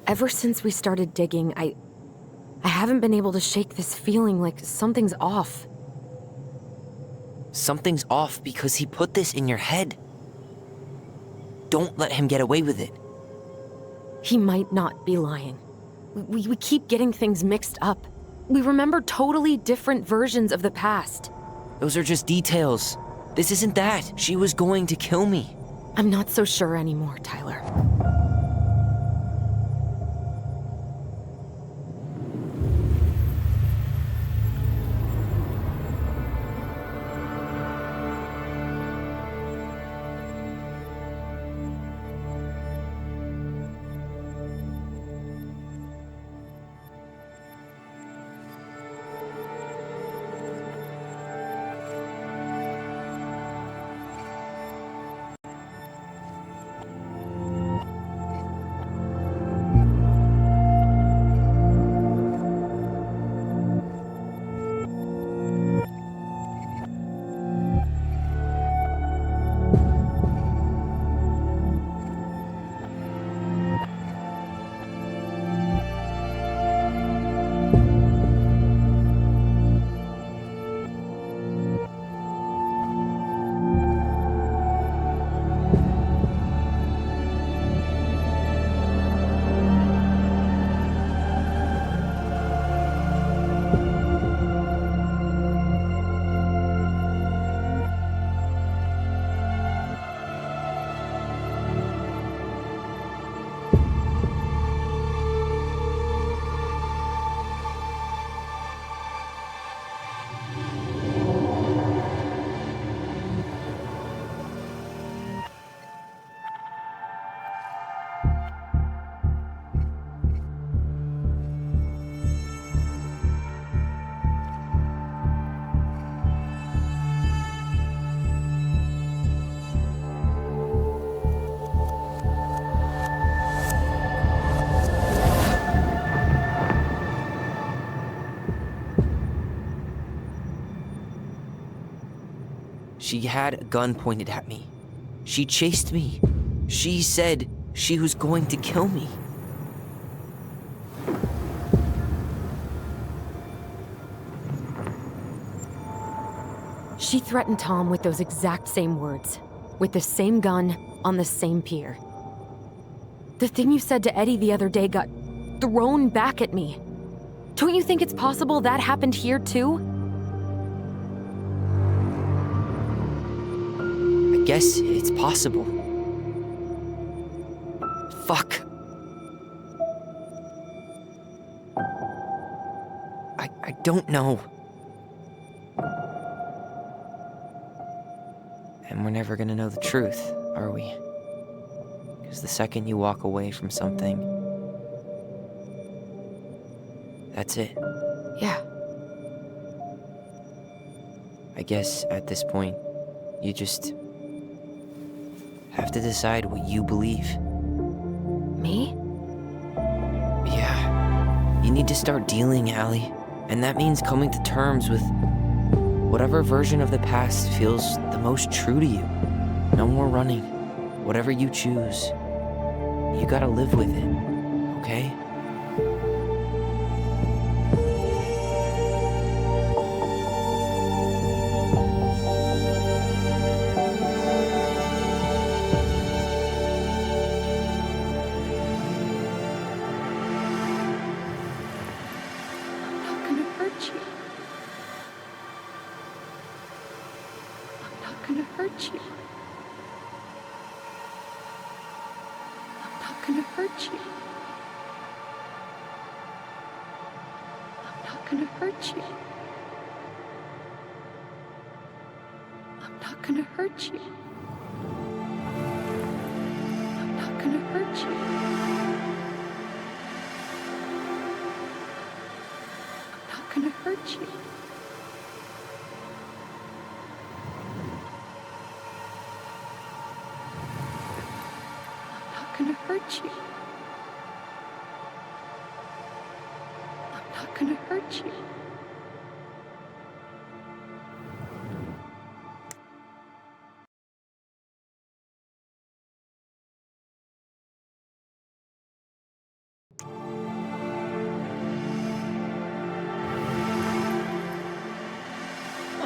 Ever since we started digging, I haven't been able to shake this feeling like something's off. Something's off because he put this in your head. Don't let him get away with it. He might not be lying. We keep getting things mixed up. We remember totally different versions of the past. Those are just details. This isn't that. She was going to kill me. I'm not so sure anymore, Tyler. She had a gun pointed at me. She chased me. She said she was going to kill me. She threatened Tom with those exact same words, with the same gun, on the same pier. The thing you said to Eddie the other day got thrown back at me. Don't you think it's possible that happened here too? I guess it's possible. Fuck. I don't know. And we're never gonna know the truth, are we? Because the second you walk away from something, that's it. Yeah. I guess at this point, you just have to decide what you believe. Me? Yeah. You need to start dealing, Allie. And that means coming to terms with whatever version of the past feels the most true to you. No more running. Whatever you choose, you gotta live with it, okay?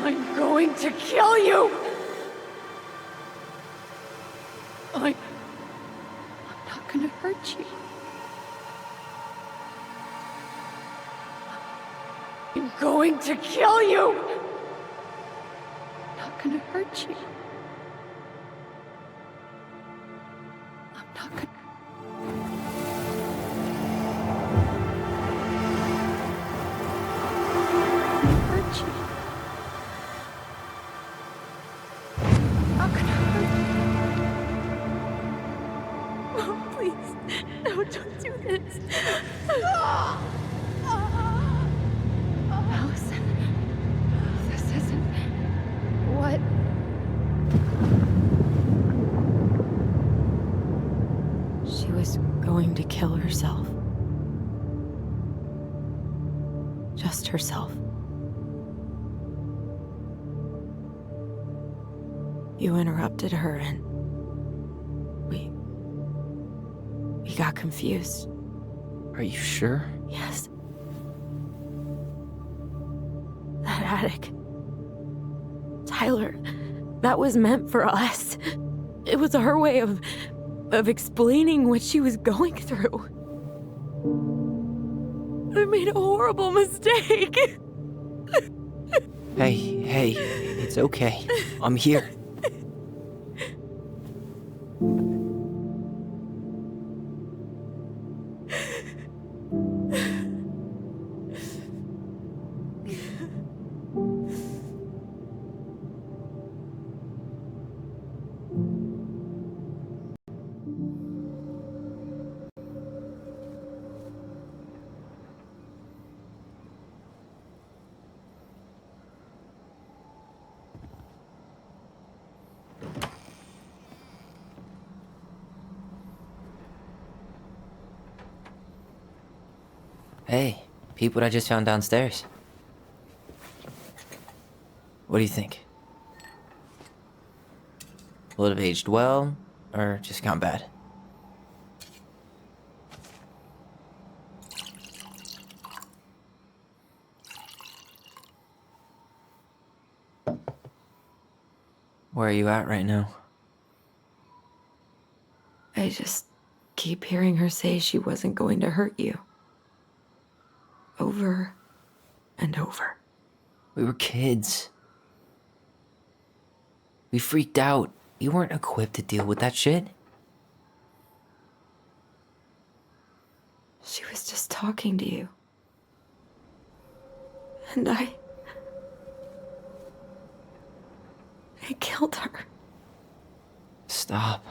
I'm going to kill you! I'm not gonna hurt you. I'm going to kill you! I'm not gonna hurt you. I'm not gonna... hurt you. How can I hurt you? Oh, please. No, don't do this. Alyson. This isn't... What? She was going to kill herself. Just herself. You interrupted her and we got confused. Are you sure? Yes. That attic. Tyler, that was meant for us. It was our way of explaining what she was going through. I made a horrible mistake. Hey, it's okay. I'm here. Hey, peep what I just found downstairs. What do you think? Will it have aged well, or just gone bad? Where are you at right now? I just keep hearing her say she wasn't going to hurt you. Over and over. We were kids. We freaked out. You weren't equipped to deal with that shit. She was just talking to you. And I killed her. Stop.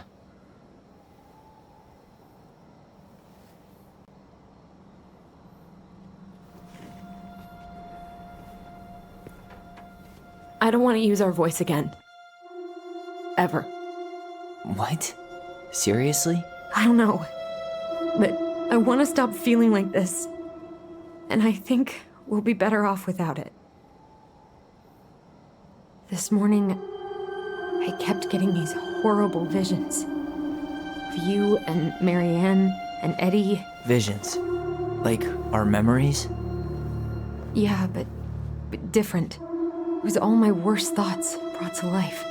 I don't want to use our voice again. Ever. What? Seriously? I don't know. But I want to stop feeling like this. And I think we'll be better off without it. This morning, I kept getting these horrible visions. Of you and Marianne and Eddie. Visions. Like our memories? Yeah, but different. It was all my worst thoughts brought to life.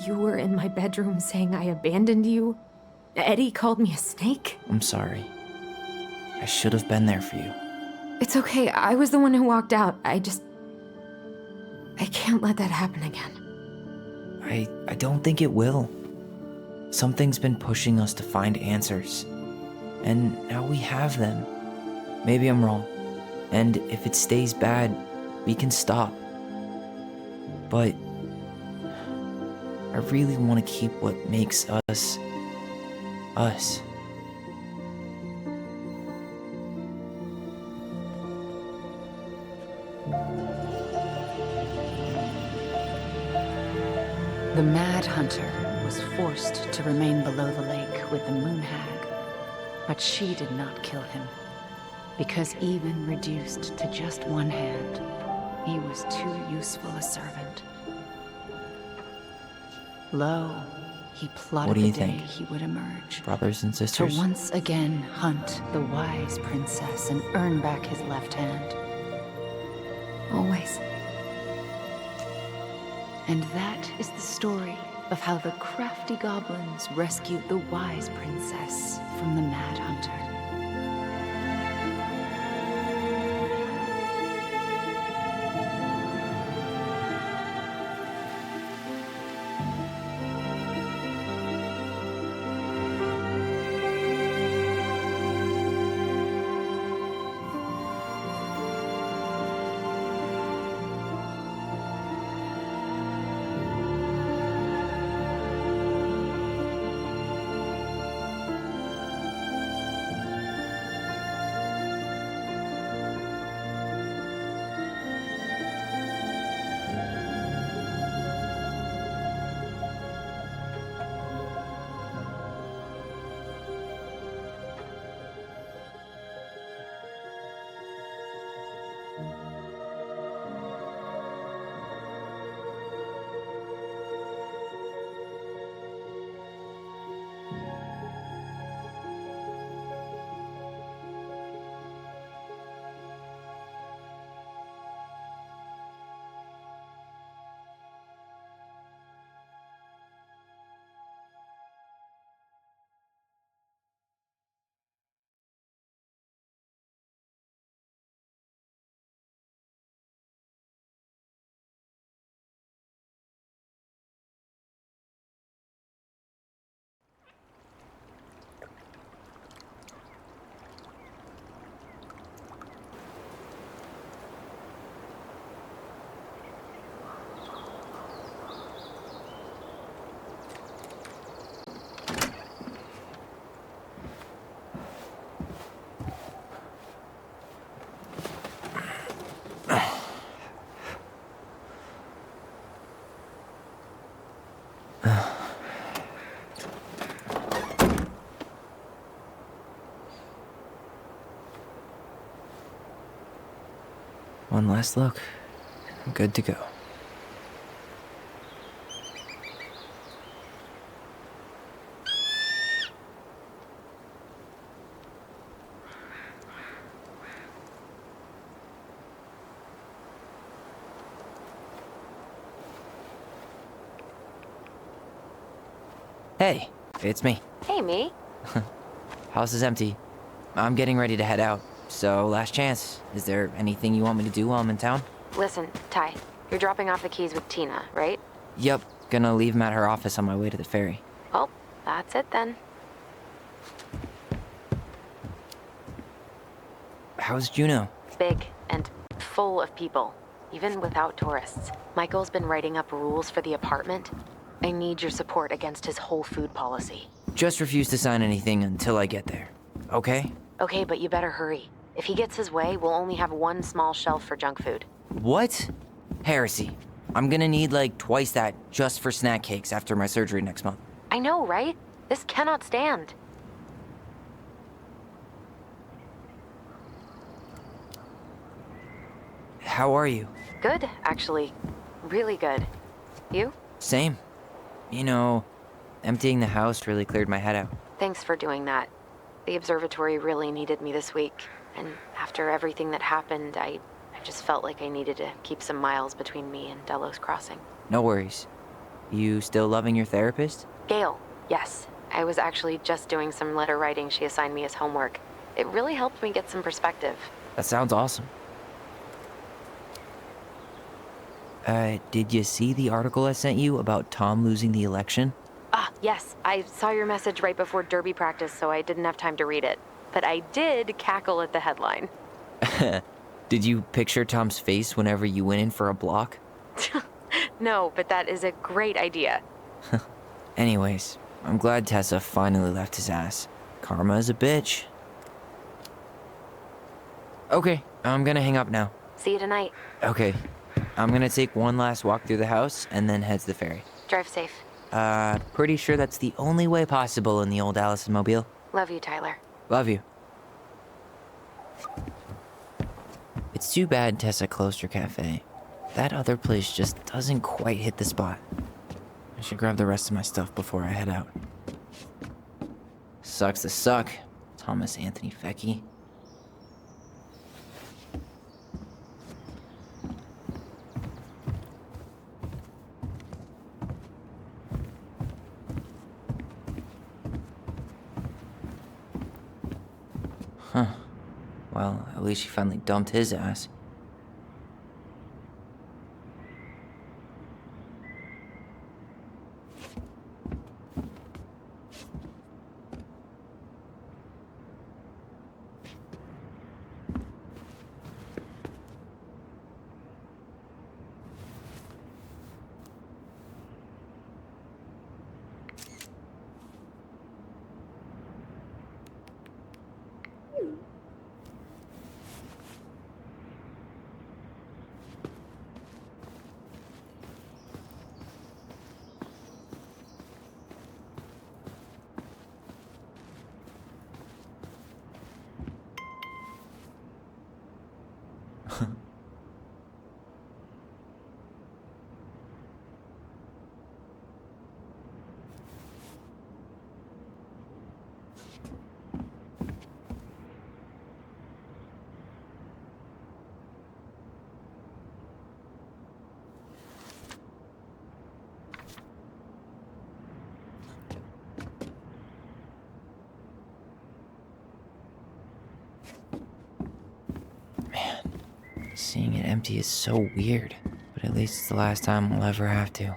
You were in my bedroom saying I abandoned you. Eddie called me a snake. I'm sorry. I should have been there for you. It's okay. I was the one who walked out. I can't let that happen again. I don't think it will. Something's been pushing us to find answers. And now we have them. Maybe I'm wrong. And if it stays bad, we can stop. But I really want to keep what makes us, us. The Mad Hunter was forced to remain below the lake with the Moon Hag, but she did not kill him, because even reduced to just one hand, he was too useful a servant. Lo, he plotted What do you the day think? he would emerge. Brothers and To sisters? once again hunt the wise princess and earn back his left hand. Always. And that is the story of how the crafty goblins rescued the wise princess from the Mad Hunter. One last look. I'm good to go. Hey, it's me. Hey, me. House is empty. I'm getting ready to head out, so last chance. Is there anything you want me to do while I'm in town? Listen, Ty, you're dropping off the keys with Tina, right? Yep, gonna leave them at her office on my way to the ferry. Well, that's it then. How's Juneau? Big and full of people, even without tourists. Michael's been writing up rules for the apartment. I need your support against his whole food policy. Just refuse to sign anything until I get there, okay? Okay, but you better hurry. If he gets his way, we'll only have one small shelf for junk food. What? Heresy. I'm gonna need like twice that just for snack cakes after my surgery next month. I know, right? This cannot stand. How are you? Good, actually. Really good. You? Same. You know, emptying the house really cleared my head out. Thanks for doing that. The observatory really needed me this week, and after everything that happened, I just felt like I needed to keep some miles between me and Delos Crossing. No worries. You still loving your therapist? Gail, yes. I was actually just doing some letter writing she assigned me as homework. It really helped me get some perspective. That sounds awesome. Did you see the article I sent you about Tom losing the election? Ah, yes. I saw your message right before derby practice, so I didn't have time to read it. But I did cackle at the headline. Did you picture Tom's face whenever you went in for a block? No, but that is a great idea. Anyways, I'm glad Tessa finally left his ass. Karma is a bitch. Okay, I'm gonna hang up now. See you tonight. Okay, I'm gonna take one last walk through the house and then head to the ferry. Drive safe. Pretty sure that's the only way possible in the old Alyson mobile. Love you, Tyler. Love you. It's too bad Tessa closed her cafe. That other place just doesn't quite hit the spot. I should grab the rest of my stuff before I head out. Sucks to suck, Thomas Anthony Fecky. Huh. Well, at least she finally dumped his ass. Seeing it empty is so weird, but at least it's the last time we'll ever have to.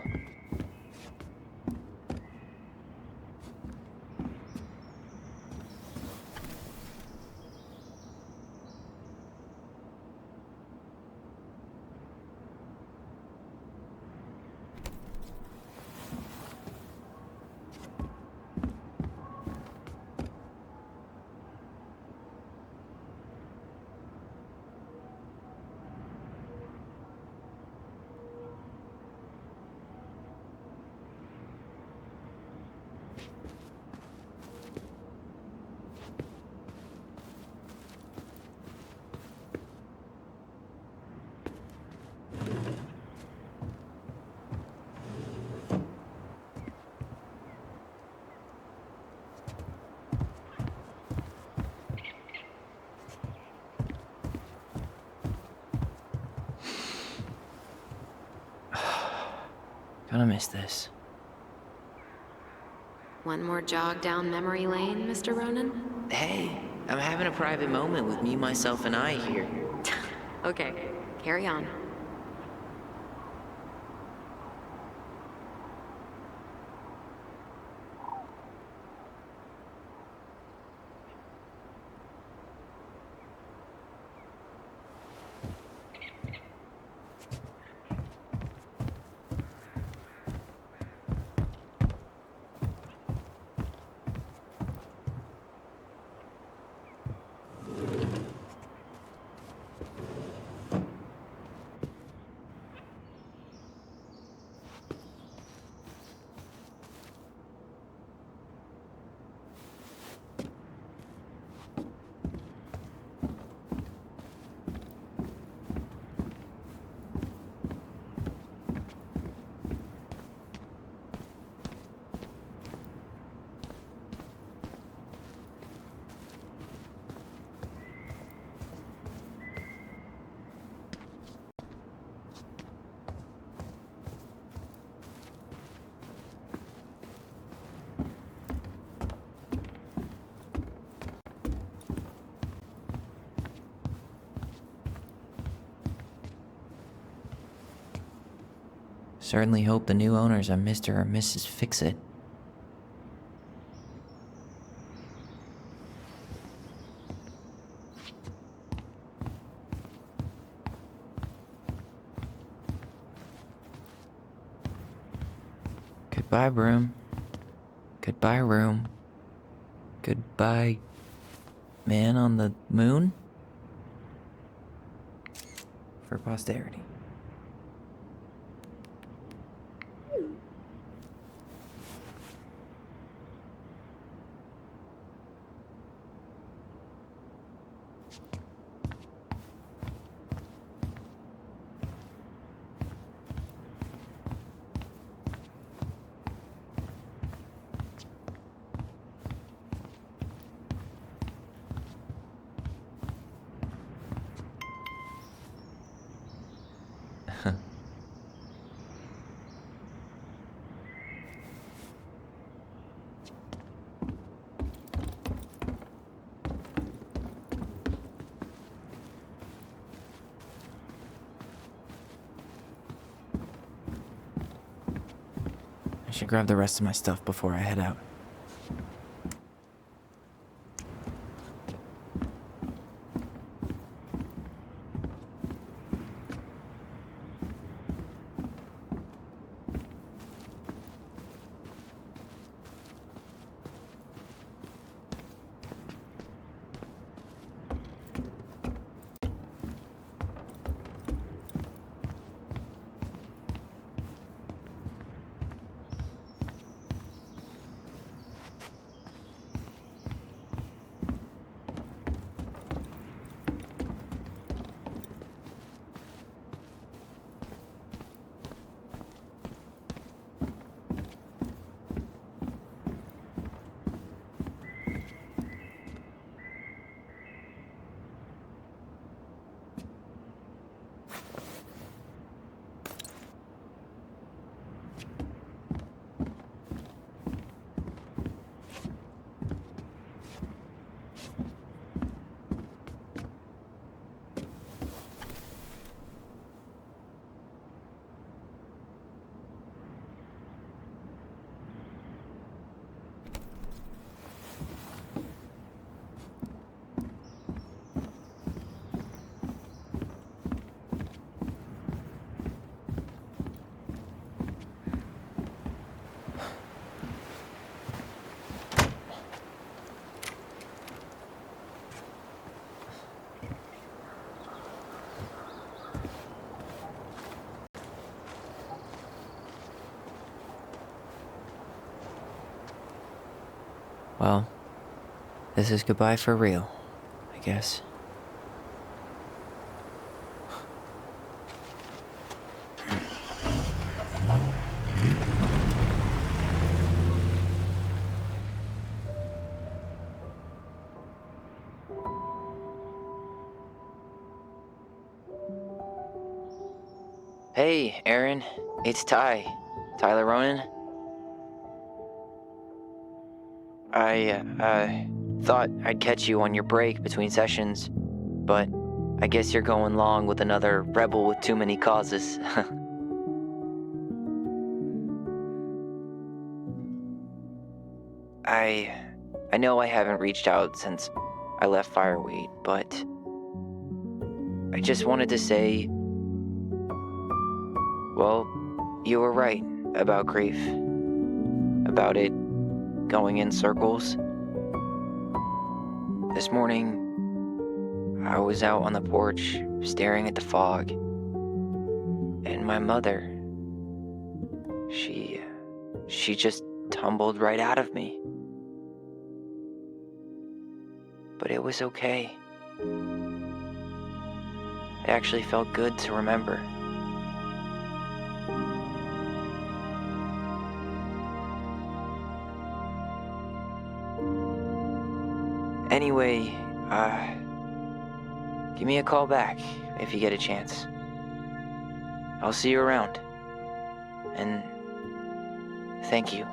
Gonna miss this. One more jog down memory lane, Mr. Ronan? Hey, I'm having a private moment with me, myself, and I here. Okay, carry on. Certainly hope the new owners are Mr. or Mrs. Fix-It. Goodbye, broom. Goodbye, room. Goodbye, man on the moon? For posterity. I should grab the rest of my stuff before I head out. Well, this is goodbye for real, I guess. Hey, Aaron. It's Tyler Ronan. I thought I'd catch you on your break between sessions, but I guess you're going along with another rebel with too many causes. I know I haven't reached out since I left Fireweight, but I just wanted to say, well, you were right about grief, about it going in circles. This morning, I was out on the porch staring at the fog, and my mother, she just tumbled right out of me. But it was okay. It actually felt good to remember. Anyway, give me a call back if you get a chance. I'll see you around. And thank you.